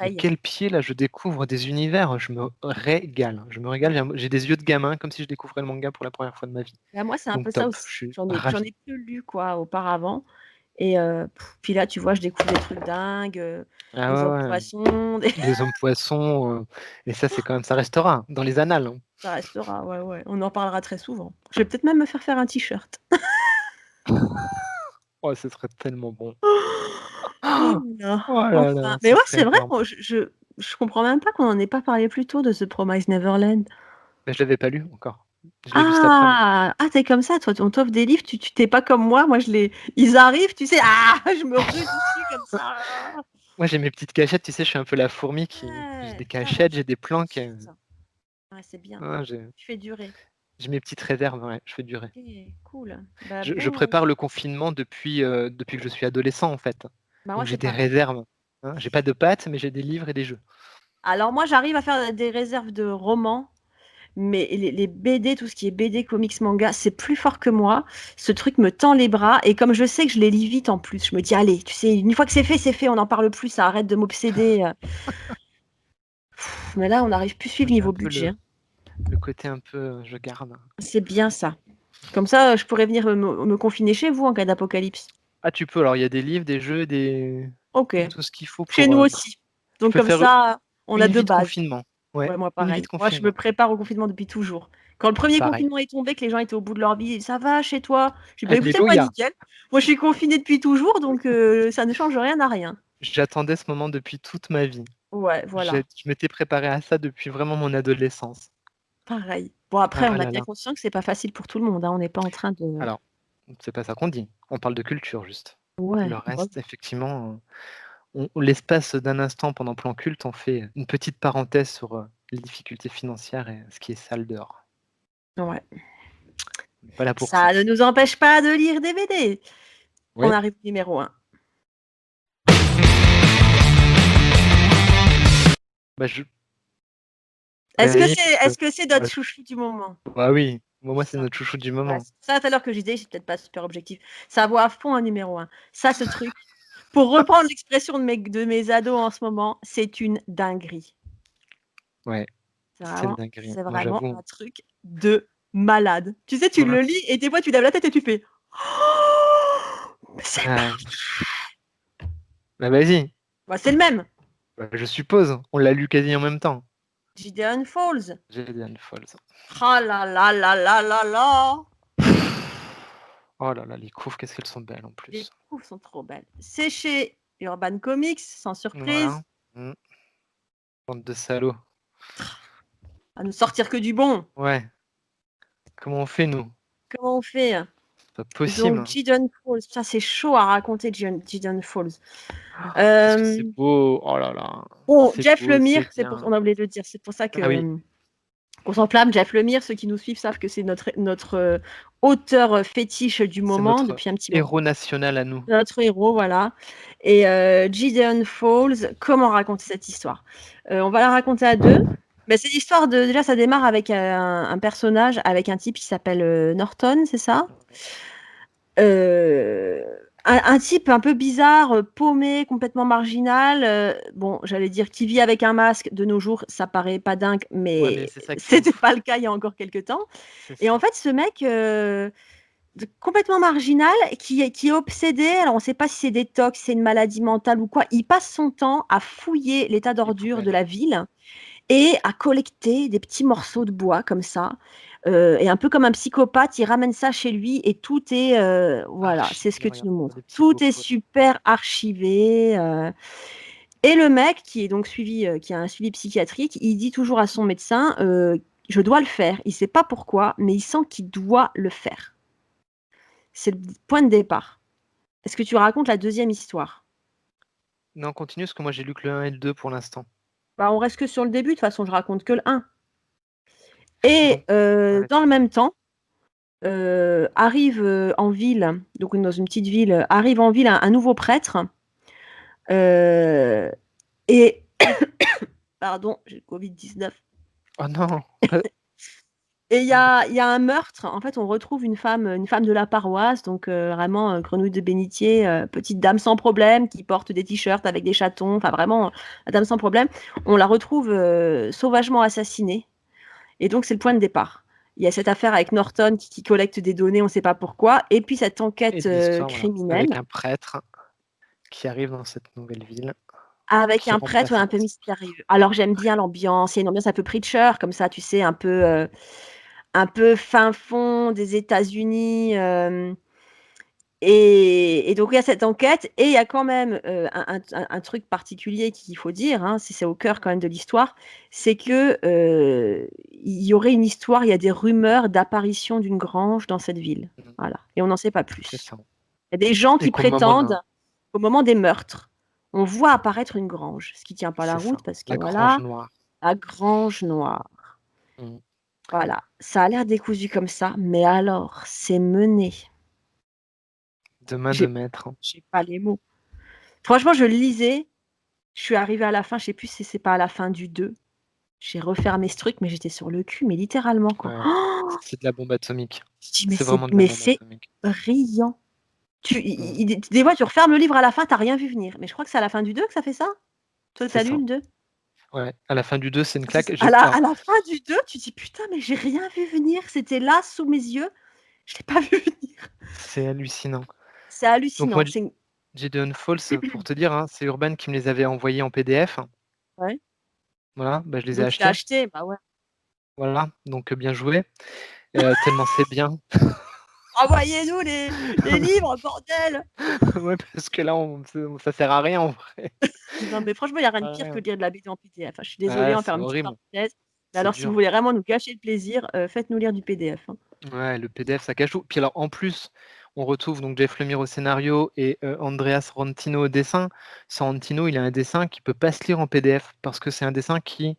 mais Aïe. quel pied là, je découvre des univers, je me régale, je me régale, j'ai des yeux de gamin comme si je découvrais le manga pour la première fois de ma vie. Bah, moi, c'est un peu Donc ça top, je aussi. suis J'en ravi. ai plus lu, quoi, auparavant et puis là, tu vois, je découvre des trucs dingues, des Ah hommes ouais, ouais, poissons, des des hommes poissons, et ça c'est quand même ça restera dans les annales, hein. ça restera, ouais, ouais, on en parlera très souvent. Je vais peut-être même me faire un t-shirt. Oh, ce serait tellement bon. Oh là, Oh là enfin, là, mais ce ouais, serait c'est vrai, énorme. moi, je comprends même pas qu'on en ait pas parlé plus tôt de The Promised Neverland. Mais je l'avais pas lu encore. Je l'ai lu cet après-midi. Ah! Ah, tu es comme ça, toi, on t'offre des livres, tu es pas comme moi je les ils arrivent, tu sais, ah! Je me rue dessus comme ça. Moi j'ai mes petites cachettes, tu sais, je suis un peu la fourmi qui j'ai Ouais, des ça, moi, cachettes, j'ai des planques, ouais, c'est bien. ah j'ai Tu fais durer. j'ai mes petites réserves, ouais, je fais durer. OK, cool. Bah, Je bon, prépare le confinement depuis que je suis adolescent, en fait. bah, moi, Donc j'ai c'est des pareil. réserves, hein. J'ai pas de pâtes, mais j'ai des livres et des jeux. Alors moi, j'arrive à faire des réserves de romans, mais les BD, tout ce qui est BD, comics, manga, c'est plus fort que moi. Ce truc me tend les bras et comme je sais que je les lis vite en plus, je me dis: «Allez, tu sais, une fois que c'est fait, on n'en parle plus, ça arrête de m'obséder». Mais là, on n'arrive plus à Moi suivre j'ai un niveau peu budget, hein. le côté un peu, je garde. C'est bien ça. Comme ça, je pourrais venir me confiner chez vous en cas d'apocalypse. Ah tu peux, alors il y a des livres, des jeux, OK. tout ce qu'il faut Chez pour, nous aussi. Donc peux comme faire ça, on a une 2 vie de bases. confinement. Ouais, Ouais, moi une vie de pareil. Moi, je me confinement. prépare au confinement depuis toujours. Quand le premier Pareil. confinement est tombé, que les gens étaient au bout de leur vie, ça va chez toi? Je dis: «Bah écoutez, moi Alléluia! nickel. Moi je suis confinée depuis toujours donc ça ne change rien à rien». J'attendais ce moment depuis toute ma vie. Ouais, Je voilà, m'étais préparé à ça depuis vraiment mon adolescence. pareil. Bon après, Ah on a là bien là. conscience que c'est pas facile pour tout le monde, hein. On n'est pas en train de Alors, c'est pas ça qu'on dit. On parle de culture juste. Le ouais, bah reste, effectivement, l'espace d'un instant pendant Plan Culte, on fait une petite parenthèse sur, les difficultés financières et ce qui est sale dehors. ouais. On n'est pas là pour ça. Ça ne nous empêche pas de lire des BD. On Oui, arrive au numéro 1. bah, je Est-ce que vas-y, c'est parce est-ce que que c'est notre bah, chouchou du moment? bah, oui, moi, c'est Ça, notre chouchou du ouais, moment. c'est ça tout à l'heure que je disais, je suis peut-être pas super objective. Ça vaut à fond un numéro 1. Ça, ce truc, pour reprendre l'expression de mes ados en ce moment, c'est une dinguerie. Ouais, C'est c'est une vraiment dinguerie. c'est Moi, vraiment un j'avoue, truc de malade. Tu sais, tu pour le l'inst lis et des fois tu lèves la tête et tu fais: «Oh! Mais c'est pas ah, bah, vas-y, bah, c'est le même. bah, je suppose, on l'a lu quasi en même temps. Gideon Falls. Gideon Falls. Ah là là là là là là! Oh là là, les couves, qu'est-ce qu'elles sont belles en Les plus. couves sont trop belles. C'est chez Urban Comics, sans surprise. Voilà. Mmh. Bande de salauds. À nous sortir que du bon. Ouais, comment on fait nous? Comment on fait? C'est pas possible, Donc hein. Gideon Falls, ça c'est chaud à raconter Gideon Falls. Qu'est-ce que c'est Hem, beau! Oh là là, bon, c'est Jeff beau, c'est Lemire, bien. on a oublié de le dire, c'est pour ça que, Ah oui, qu'on s'enflamme. Jeff Lemire, ceux qui nous suivent savent que c'est notre auteur, fétiche du c'est moment notre depuis un petit moment. héros national à nous. Notre héros, voilà. Et Gideon Falls, comment raconter cette histoire? On va la raconter à 2. Mais c'est l'histoire de déjà ça démarre avec, un personnage, avec un type qui s'appelle, Norton, c'est ça? Ouais. Heu, un type un peu bizarre, paumé, complètement marginal, bon, j'allais dire qui vit avec un masque de nos jours, ça paraît pas dingue, Ouais, mais mais c'est ça qui est c'était ouf. pas le cas il y a encore quelque temps. C'est Et en ça. fait, ce mec, complètement marginal, qui est obsédé, alors on ne sait pas si c'est des tocs, si c'est une maladie mentale ou quoi, il passe son temps à fouiller les tas Les d'ordures de poubelles. la ville et à collecter des petits morceaux de bois comme ça, et un peu comme un psychopathe, il ramène ça chez lui et tout est, voilà, c'est ce Archivé, que tu regarde, nous on voit montres. des petits Tout bouts est photos. super archivé, et le mec qui est donc suivi, qui a un suivi psychiatrique, il dit toujours à son médecin, «Je dois le faire». Il ne sait pas pourquoi, mais il sent qu'il doit le faire. C'est le point de départ. Est-ce que tu racontes la deuxième histoire? Non, continue parce que moi j'ai lu que le 1 et le 2 pour l'instant. Bah, on reste que sur le début, de toute façon, je raconte que le 1. Et Bon, arrête. dans le même temps, arrive, en ville, donc dans une petite ville, arrive en ville un nouveau prêtre, heu et pardon, j'ai le Covid-19. Oh non! Pas Et il y a un meurtre. En fait, on retrouve une femme de la paroisse, donc vraiment, grenouille de bénitier, petite dame sans problème qui porte des t-shirts avec des chatons, enfin vraiment, la dame sans problème. On la retrouve, sauvagement assassinée et donc c'est le point de départ. Il y a cette affaire avec Norton qui collecte des données, on ne sait pas pourquoi et puis cette et enquête, l'histoire, voilà, avec criminelle un prêtre qui arrive dans cette nouvelle ville, avec qui un prêtre, remplace ouais, un un peu ancien. mystérieux. Alors j'aime bien l'ambiance, il y a une ambiance un peu Preacher comme ça, tu sais, un peu fin fond des États-Unis, et donc il y a cette enquête et il y a quand même, un truc particulier qu'il faut dire, hein, c'est au cœur quand même de l'histoire, c'est que, il y aurait une histoire, il y a des rumeurs d'apparition d'une grange dans cette ville. Mmh, Voilà et on n'en sait pas c'est plus. ça. Il y a des gens Et qui qu'au moment prétendent, d'un qu'au moment des meurtres, on voit apparaître une grange, ce qui tient pas la c'est ça, route parce que la Grange voilà, Noire. la grange noire. Mmh. Voilà, ça a l'air décousu comme ça, mais alors c'est mené. De main de J'ai maître. j'ai pas les mots. Franchement, je le lisais, je suis arrivée à la fin, je sais plus si c'est pas à la fin du 2. J'ai refermé ce truc, mais j'étais sur le cul, mais littéralement quoi. Ouais, Oh, c'est de la bombe atomique. je dis: «Mais C'est c'est vraiment de la mais bombe c'est atomique. brillant». Tu Mmh. i des fois, tu refermes le livre à la fin, tu as rien vu venir. Mais je crois que c'est à la fin du 2 que ça fait ça? Toi, tu C'est as lu ça. le 2? Ouais, à la fin du 2 c'est une C'est ça. claque. À J'ai la alors à la fin du 2, tu dis: «Putain, mais j'ai rien vu venir, c'était là sous mes yeux, je l'ai pas vu venir». c'est hallucinant. C'est Donc moi, hallucinant, c'est une Gideon Falls, pour te dire, hein, c'est Urban qui me les avait envoyés en PDF. Ouais. Voilà, bah, je les ai Donc tu l'as achetés. acheté? Bah, ouais. Voilà, donc bien joué, tellement c'est bien. Envoyez-nous les livres, bordel! Ouais, parce que là, on ça sert à rien en vrai. Non, mais franchement, il y a rien de À pire que rien. de lire de la BD en PDF, hein. Je suis désolée, Ah, on c'est ferme une petite horrible, parenthèse. Mais c'est alors si vous dur. voulez vraiment nous gâcher le plaisir, faites-nous lire du PDF, hein. Ouais, le PDF, ça cache tout. Puis alors, en plus, on retrouve donc Jeff Lemire au scénario et Andreas Rantino au dessin. Sorrentino, il a un dessin qui peut pas se lire en PDF parce que c'est un dessin qui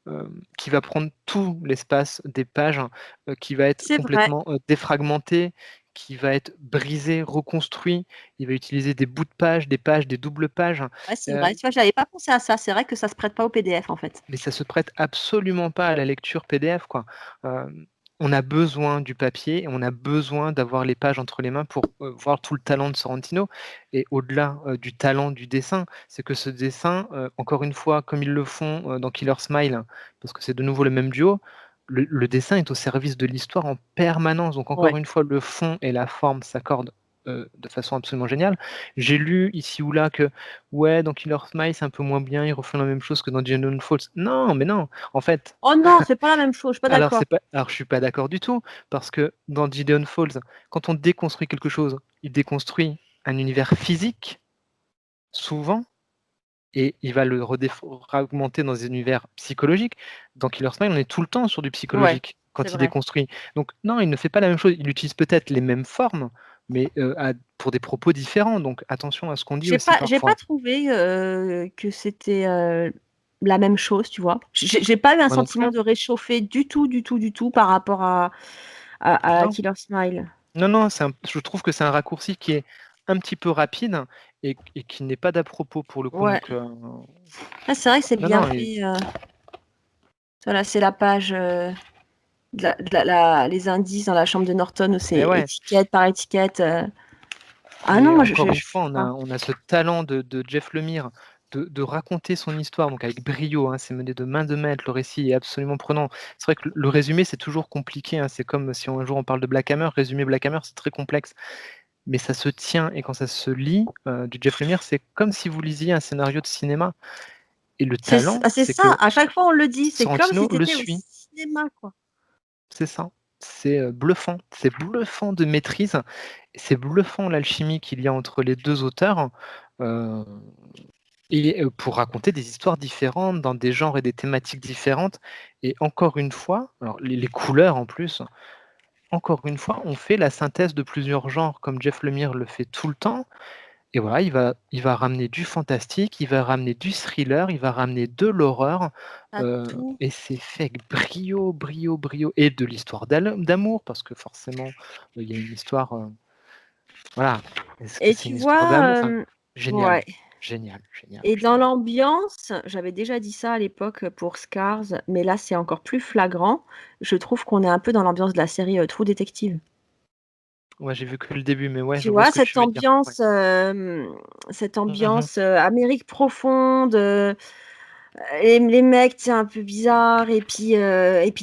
va prendre tout l'espace des pages, qui va être C'est vrai. complètement, défragmenté, qui va être brisé, reconstruit. Il va utiliser des bouts de pages, des doubles pages, Ouais, c'est heu, vrai. Tu vois, j'avais pas pensé à ça. C'est vrai que ça se prête pas au PDF, en fait. mais ça se prête absolument pas à la lecture PDF, quoi. On a besoin du papier et on a besoin d'avoir les pages entre les mains pour, voir tout le talent de Sorrentino et au-delà, du talent du dessin, c'est que ce dessin, encore une fois, comme ils le font, dans Killer Smile, parce que c'est de nouveau le même duo, le dessin est au service de l'histoire en permanence. Donc Ouais. encore une fois, le fond et la forme s'accordent, de façon absolument géniale. J'ai lu ici ou là que ouais, dans Killer Smile, c'est un peu moins bien, ils refont la même chose que dans Gideon Falls. Non, mais non! En fait, Oh non, c'est pas la même chose, je suis pas alors d'accord. c'est pas alors je suis pas d'accord du tout, parce que dans Gideon Falls, quand on déconstruit quelque chose, il déconstruit un univers physique, souvent, et il va le fragmenter dans des univers psychologiques. Dans Killer Smile, on est tout le temps sur du Ouais, psychologique c'est quand il vrai. déconstruit. Donc non, il ne fait pas la même chose. Il utilise peut-être les mêmes formes, mais pour des propos différents. Donc attention à ce qu'on dit aussi J'ai pas parfois. trouvé, que c'était, la même chose, tu vois? J'ai pas eu un Moi non plus. sentiment de réchauffé du tout, du tout, du tout par rapport à Non. Killer Smile. Non, non, je trouve que c'est un raccourci qui est un petit peu rapide et qui n'est pas d'à propos pour le coup, Ouais. donc Ah, c'est vrai que c'est non, bien non et fait, voilà, c'est la page, de la les indices dans la chambre de Norton où c'est ouais étiquette par étiquette, Ah non, et moi encore une je fois, pas. on a ce talent de Jeff Lemire de raconter son histoire, donc avec brio, hein, c'est mené de main de maître, le récit est absolument prenant. C'est vrai que le résumé, c'est toujours compliqué, hein, c'est comme si un jour on parle de Black Hammer, résumer Black Hammer, c'est très complexe, mais ça se tient et quand ça se lit, du Jeff Lemire, c'est comme si vous lisiez un scénario de cinéma et le talent, C'est c'est ça, que à chaque fois on le dit, c'est comme si Sorrentino tu le étais au suit. cinéma, quoi. C'est ça. C'est bluffant de maîtrise. C'est bluffant l'alchimie qu'il y a entre les 2 auteurs, heu pour raconter des histoires différentes, dans des genres et des thématiques différentes et encore une fois, alors les couleurs en plus, encore une fois, on fait la synthèse de plusieurs genres comme Jeff Lemire le fait tout le temps et voilà, il va ramener du fantastique, il va ramener du thriller, il va ramener de l'horreur, Tu tout. et c'est fait avec brio, brio, brio et de l'histoire d'amour parce que forcément, il y a une histoire, voilà. Est-ce que Et c'est tu une histoire d'amour? vois, Enfin, génial, ouais, génial, génial, et dans génial. l'ambiance, j'avais déjà dit ça à l'époque, pour Scars, mais là c'est encore plus flagrant. Je trouve qu'on est un peu dans l'ambiance de la série, True Detective. Ouais, j'ai vu que le début, mais ouais, Tu je vois vois? ce que tu veux dire. Ouais. Cette Mmh mh. ambiance, Amérique profonde, les mecs, tu sais, un peu bizarres et puis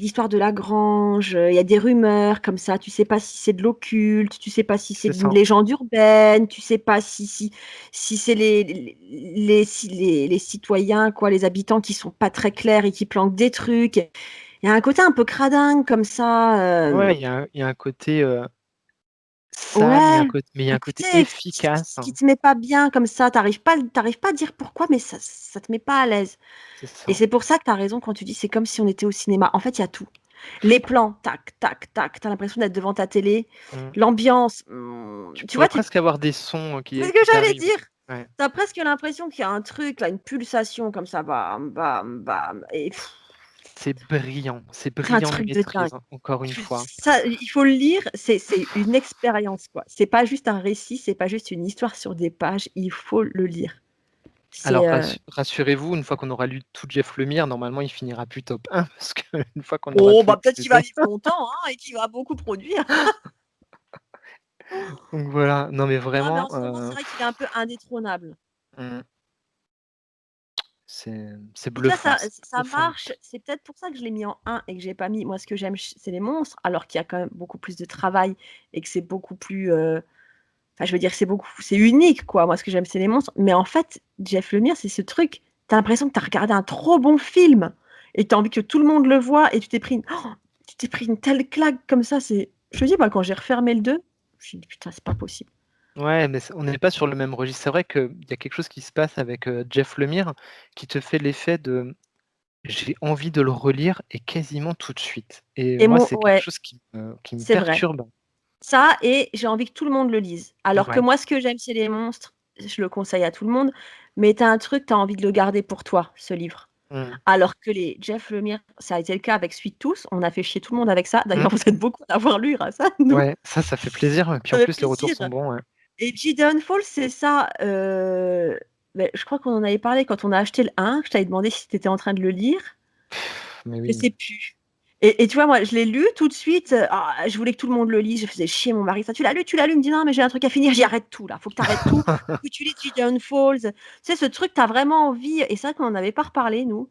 l'histoire de la grange, il y a des rumeurs comme ça, tu sais pas si c'est de l'occulte, tu sais pas si c'est C'est une ça. légende urbaine, tu sais pas si c'est les citoyens, quoi, les habitants qui sont pas très clairs et qui planquent des trucs. Il y a un côté un peu cradingue comme ça, Ouais, il y a un côté, sale, ouais, mais il y a un un côté côté efficace, qui hein. te met pas bien comme ça, tu arrives pas à dire pourquoi, mais ça te met pas à l'aise. C'est Et ça. c'est pour ça que tu as raison quand tu dis: «C'est comme si on était au cinéma». En fait, il y a tout. Les plans, tac, tac, tac, tu as l'impression d'être devant ta télé. Mmh. L'ambiance, Tu tu vois, pourrais presque avoir des sons, c'est ce que qui j'allais t'arrivent. dire. Ouais. Tu as presque l'impression qu'il y a un truc là, une pulsation comme ça, bam, bam, bam et C'est c'est un brillant de truc de dingue. maîtrise, hein, encore une fois. Ça, il faut le lire, c'est une expérience, quoi. C'est pas juste un récit, c'est pas juste une histoire sur des pages, il faut le lire. C'est, Alors rassurez-vous, une fois qu'on aura lu tout Jeff Lemire, normalement, il finira plus top 1 parce qu'une fois qu'on aura oh tout bah, peut-être qu'il va exposé. vivre longtemps, hein, et qu'il va beaucoup produire. Donc voilà, non mais Non, mais vraiment, en ce moment, c'est vrai qu'il est un peu indétrônable. mmh, c'est Et tu vois, bluffant, ça c'est ça profond. marche. C'est peut-être pour ça que je l'ai mis en un et que j'ai pas mis moi, ce que j'aime c'est les monstres, alors qu'il y a quand même beaucoup plus de travail et que c'est beaucoup plus, enfin, je veux dire, c'est unique, quoi. Moi, ce que j'aime, c'est les monstres. Mais en fait, Jeff Lemire, c'est ce truc, tu as l'impression que tu as regardé un trop bon film et tu as envie que tout le monde le voit et tu t'es pris une telle claque comme ça, c'est je te dis, quand j'ai refermé le 2, je me suis dit: «Putain, c'est pas possible». Ouais, mais on n'est pas sur le même registre. C'est vrai qu'il y a quelque chose qui se passe avec Jeff Lemire qui te fait l'effet de j'ai envie de le relire et quasiment tout de suite. Et Et moi, mon c'est quelque ouais, chose qui me c'est vrai. perturbe. Ça et j'ai envie que tout le monde le lise. Alors que Ouais. moi, ce que j'aime chez les monstres, je le conseille à tout le monde, mais tu as un truc, tu as envie de le garder pour toi, ce livre. Mmh. Alors que les Jeff Lemire, ça a été le cas avec Sweet Tooth, on a fait chier tout le monde avec ça. Mmh. D'ailleurs, vous êtes beaucoup à l'avoir lu grâce à nous, Ouais, ça fait plaisir. Et puis ça en fait plus, les retours plaisir. sont bons. Ouais. Et Gideon Falls, c'est ça, je crois qu'on en avait parlé quand on a acheté le 1, je t'avais demandé si tu étais en train de le lire. Mais Je oui. sais plus. Et tu vois, moi, je l'ai lu tout de suite. Je voulais que tout le monde le lise. Je faisais chier mon mari. Ça, tu l'as lu, tu l'as lu. Il me dit non, mais j'ai un truc à finir. J'y arrête tout là. Faut que tu arrêtes tout. Faut que tu lises Gideon Falls. Tu sais, ce truc, tu as vraiment envie. Et c'est vrai qu'on n'en avait pas reparlé, nous.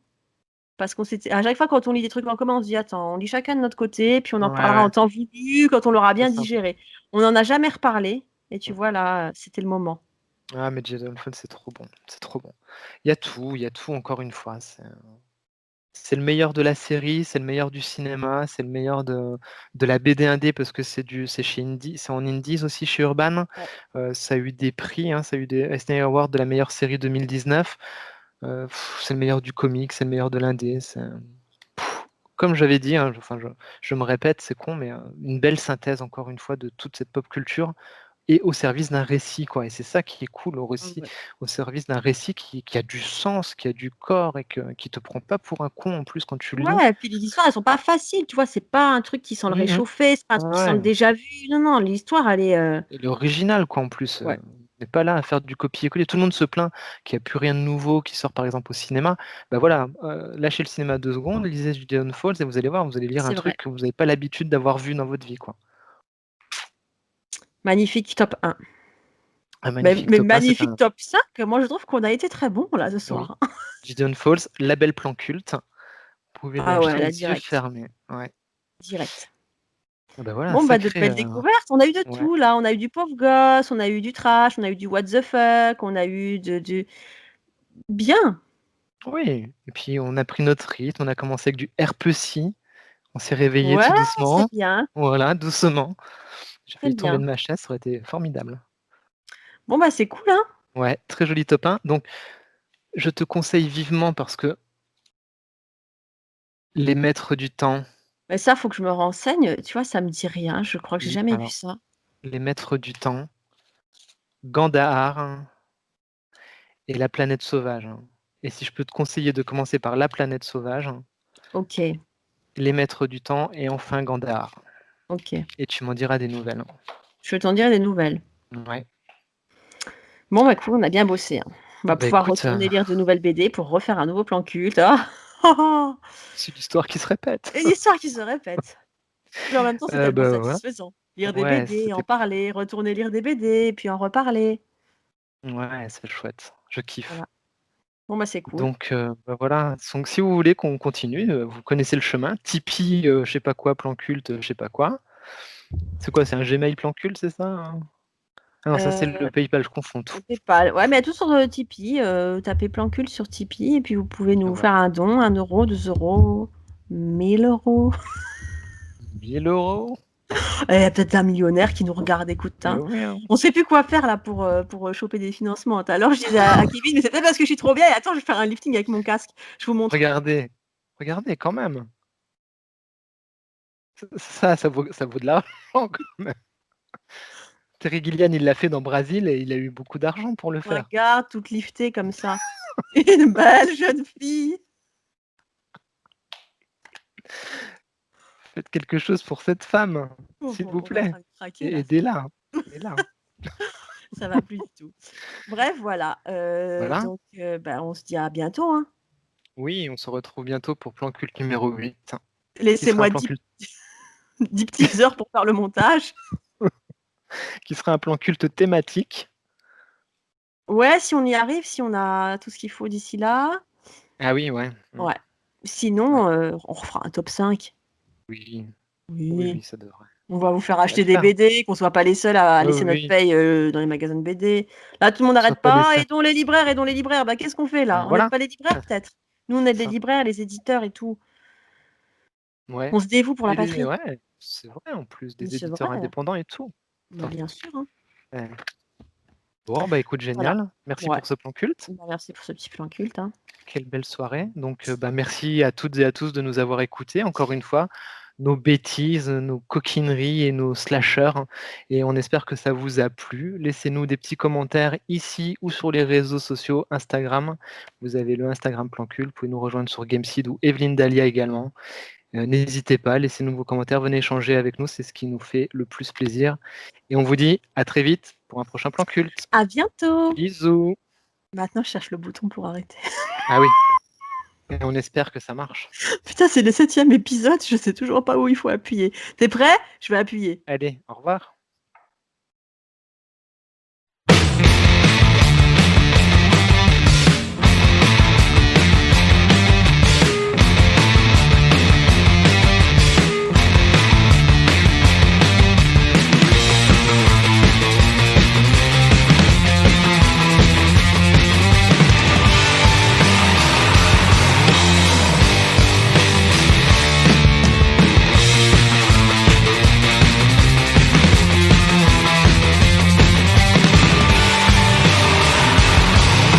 Parce qu'on s'était. À chaque fois, quand on lit des trucs en commun, on se dit attends, on lit chacun de notre côté. Puis on en Ouais, reparlera ouais, en temps voulu, quand on l'aura c'est bien ça. digéré. On n'en a jamais reparlé. Et tu vois, là, c'était le moment. Ah, mais Jason Fun, c'est trop bon. C'est trop bon. Il y a tout encore une fois. C'est le meilleur de la série, c'est le meilleur du cinéma, c'est le meilleur de la BD indé parce que c'est chez Indie, c'est en Indies aussi chez Urban. Ouais. Ça a eu des prix, hein, ça a eu des Eisner Awards de la meilleure série 2019. C'est le meilleur du comic, c'est le meilleur de l'indé. Comme j'avais dit, hein, je me répète, c'est con, mais une belle synthèse encore une fois de toute cette pop culture et au service d'un récit, quoi. Et c'est ça qui est cool Ouais. au service d'un récit qui a du sens, qui a du corps et qui te prend pas pour un con en plus quand tu le lis. Ouais, et puis les histoires, elles sont pas faciles, tu vois? C'est pas un truc qui sent le Mmh. réchauffer, c'est pas un truc qui sent le Ouais, déjà vu. Non, non, l'histoire, elle est, et l'original quoi en plus, ouais, on n'est pas là à faire du copier-coller. Tout le monde se plaint qu'il y a plus rien de nouveau qui sort par exemple au cinéma. Bah voilà, lâchez le cinéma 2 secondes, lisez Gideon Falls et vous allez voir, vous allez lire un c'est truc vrai. que vous avez pas l'habitude d'avoir vu dans votre vie, quoi. Magnifique top 1. Un Mais magnifique mais top 1, c'est magnifique un top 5, moi je trouve qu'on a été très bons là ce oui. soir. Gideon Falls, label plan culte. Vous pouvez Ah ouais, l'acheter là les yeux direct, fermés. Ouais. direct. Ah bah voilà, Bon bah de sacré, belles découvertes, on a eu de ouais. tout là, on a eu du pauvre gosse, on a eu du trash, on a eu du what the fuck, on a eu de du bien. Oui, et puis on a pris notre rythme, on a commencé avec du RPC, on s'est réveillé Ouais, tout c'est doucement. bien, Voilà, doucement. J'ai c'est failli tomber de bien. ma chaise, ça aurait été formidable. Bon bah c'est cool, hein. Ouais, très joli top 1. Donc, je te conseille vivement parce que Les Maîtres du Temps, Mais ça, faut que je me renseigne, tu vois? Ça me dit rien, je crois que j'ai oui, jamais vu alors, ça. Les Maîtres du Temps, Gandahar et La Planète Sauvage. Et si je peux te conseiller de commencer par La Planète Sauvage, OK, Les Maîtres du Temps et enfin Gandahar. OK. Et tu m'en diras des nouvelles. Je vais t'en dire des nouvelles. Ouais. Bon, bah, cool, on a bien bossé, hein. On va Bah pouvoir écoute, retourner lire de nouvelles BD pour refaire un nouveau plan culte. Ah! Ah ah! c'est l'histoire qui se répète. Une histoire qui se répète. Mais en même temps, c'est tellement Bah voilà. satisfaisant. Lire des Ouais, BD, en c'était parler, retourner lire des BD, puis en reparler. ouais, c'est chouette. Je kiffe. Voilà. Bon, bah, c'est cool. Donc, bah, voilà, donc si vous voulez qu'on continue, vous connaissez le chemin. Tipeee, je sais pas quoi, plan culte, je sais pas quoi. C'est quoi? C'est un Gmail plan culte, c'est ça, hein? Ah non, ça c'est le Heu, PayPal, je confonds tout. et PayPal. Ouais, mais tout sur, Tipeee, tapez plan culte sur Tipeee et puis vous pouvez Et nous voilà. faire un don, 1 €, 2 €, 1 000 €. 1 000 €? Il y a peut-être un millionnaire qui nous regarde, écoute, Mais hein. oui, hein. On sait plus quoi faire là pour choper des financements. Tout à l'heure, je disais à Kevin: «Mais c'est peut-être parce que je suis trop vieille. Attends, je vais faire un lifting avec mon casque. Je vous montre». Regardez, regardez quand même. Ça vaut de l'argent quand même. Terry Gilliam, il l'a fait dans Brasil et il a eu beaucoup d'argent pour le faire. Regarde, toute liftée comme ça. Une belle jeune fille. Faites quelque chose pour cette femme, Bon, s'il bon, vous on est en plaît. train de craquer Et là, c'est aidez-la, aidez-la. ça va plus du tout. Bref, voilà, Voilà. donc bah, on se dit à bientôt, hein. Oui, on se retrouve bientôt pour plan culte numéro 8, qui sera un Laissez-moi plan 10 culte 10 petites heures pour faire le montage. qui sera un plan culte thématique. Ouais, si on y arrive, si on a tout ce qu'il faut d'ici là. Ah oui, ouais. Mmh. Ouais. Ouais. Sinon, on refera un top 5. Oui. Oui, Oui, oui, ça devrait. On va vous faire On va acheter le des faire. BD, qu'on soit pas les seuls à Oui, laisser notre oui, paye dans les magasins de BD. Là, tout le monde on soit n'arrête pas les pas. seuls. Aidons les libraires, aidons les libraires. Bah, qu'est-ce qu'on fait là? On n'aide Voilà. pas les libraires peut-être? Nous, on aide les Ça. libraires, les éditeurs et tout. Ouais. On se dévoue pour la Et patrie. ouais, c'est vrai en plus, Mais des c'est éditeurs vrai. indépendants et tout. Bah, Top. bien sûr. Hein. Ouais. Bon, bah écoute, Voilà. génial. Merci Ouais. pour ce plan culte. Bah, merci pour ce petit plan culte. Hein. Quelle belle soirée. Donc, bah, merci à toutes et à tous de nous avoir écoutés. Encore une fois, nos bêtises, nos coquineries et nos slashers. Et on espère que ça vous a plu. Laissez-nous des petits commentaires ici ou sur les réseaux sociaux, Instagram. Vous avez le Instagram Plan Cul. Vous pouvez nous rejoindre sur Gameseed ou Evelyne Dahlia également. N'hésitez pas, laissez-nous vos commentaires, venez échanger avec nous, c'est ce qui nous fait le plus plaisir. Et on vous dit à très vite pour un prochain plan culte. À bientôt. Bisous. Maintenant, je cherche le bouton pour arrêter. Ah oui. Et on espère que ça marche. Putain, c'est le 7e épisode, je sais toujours pas où il faut appuyer. T'es prêt? Je vais appuyer. Allez, au revoir.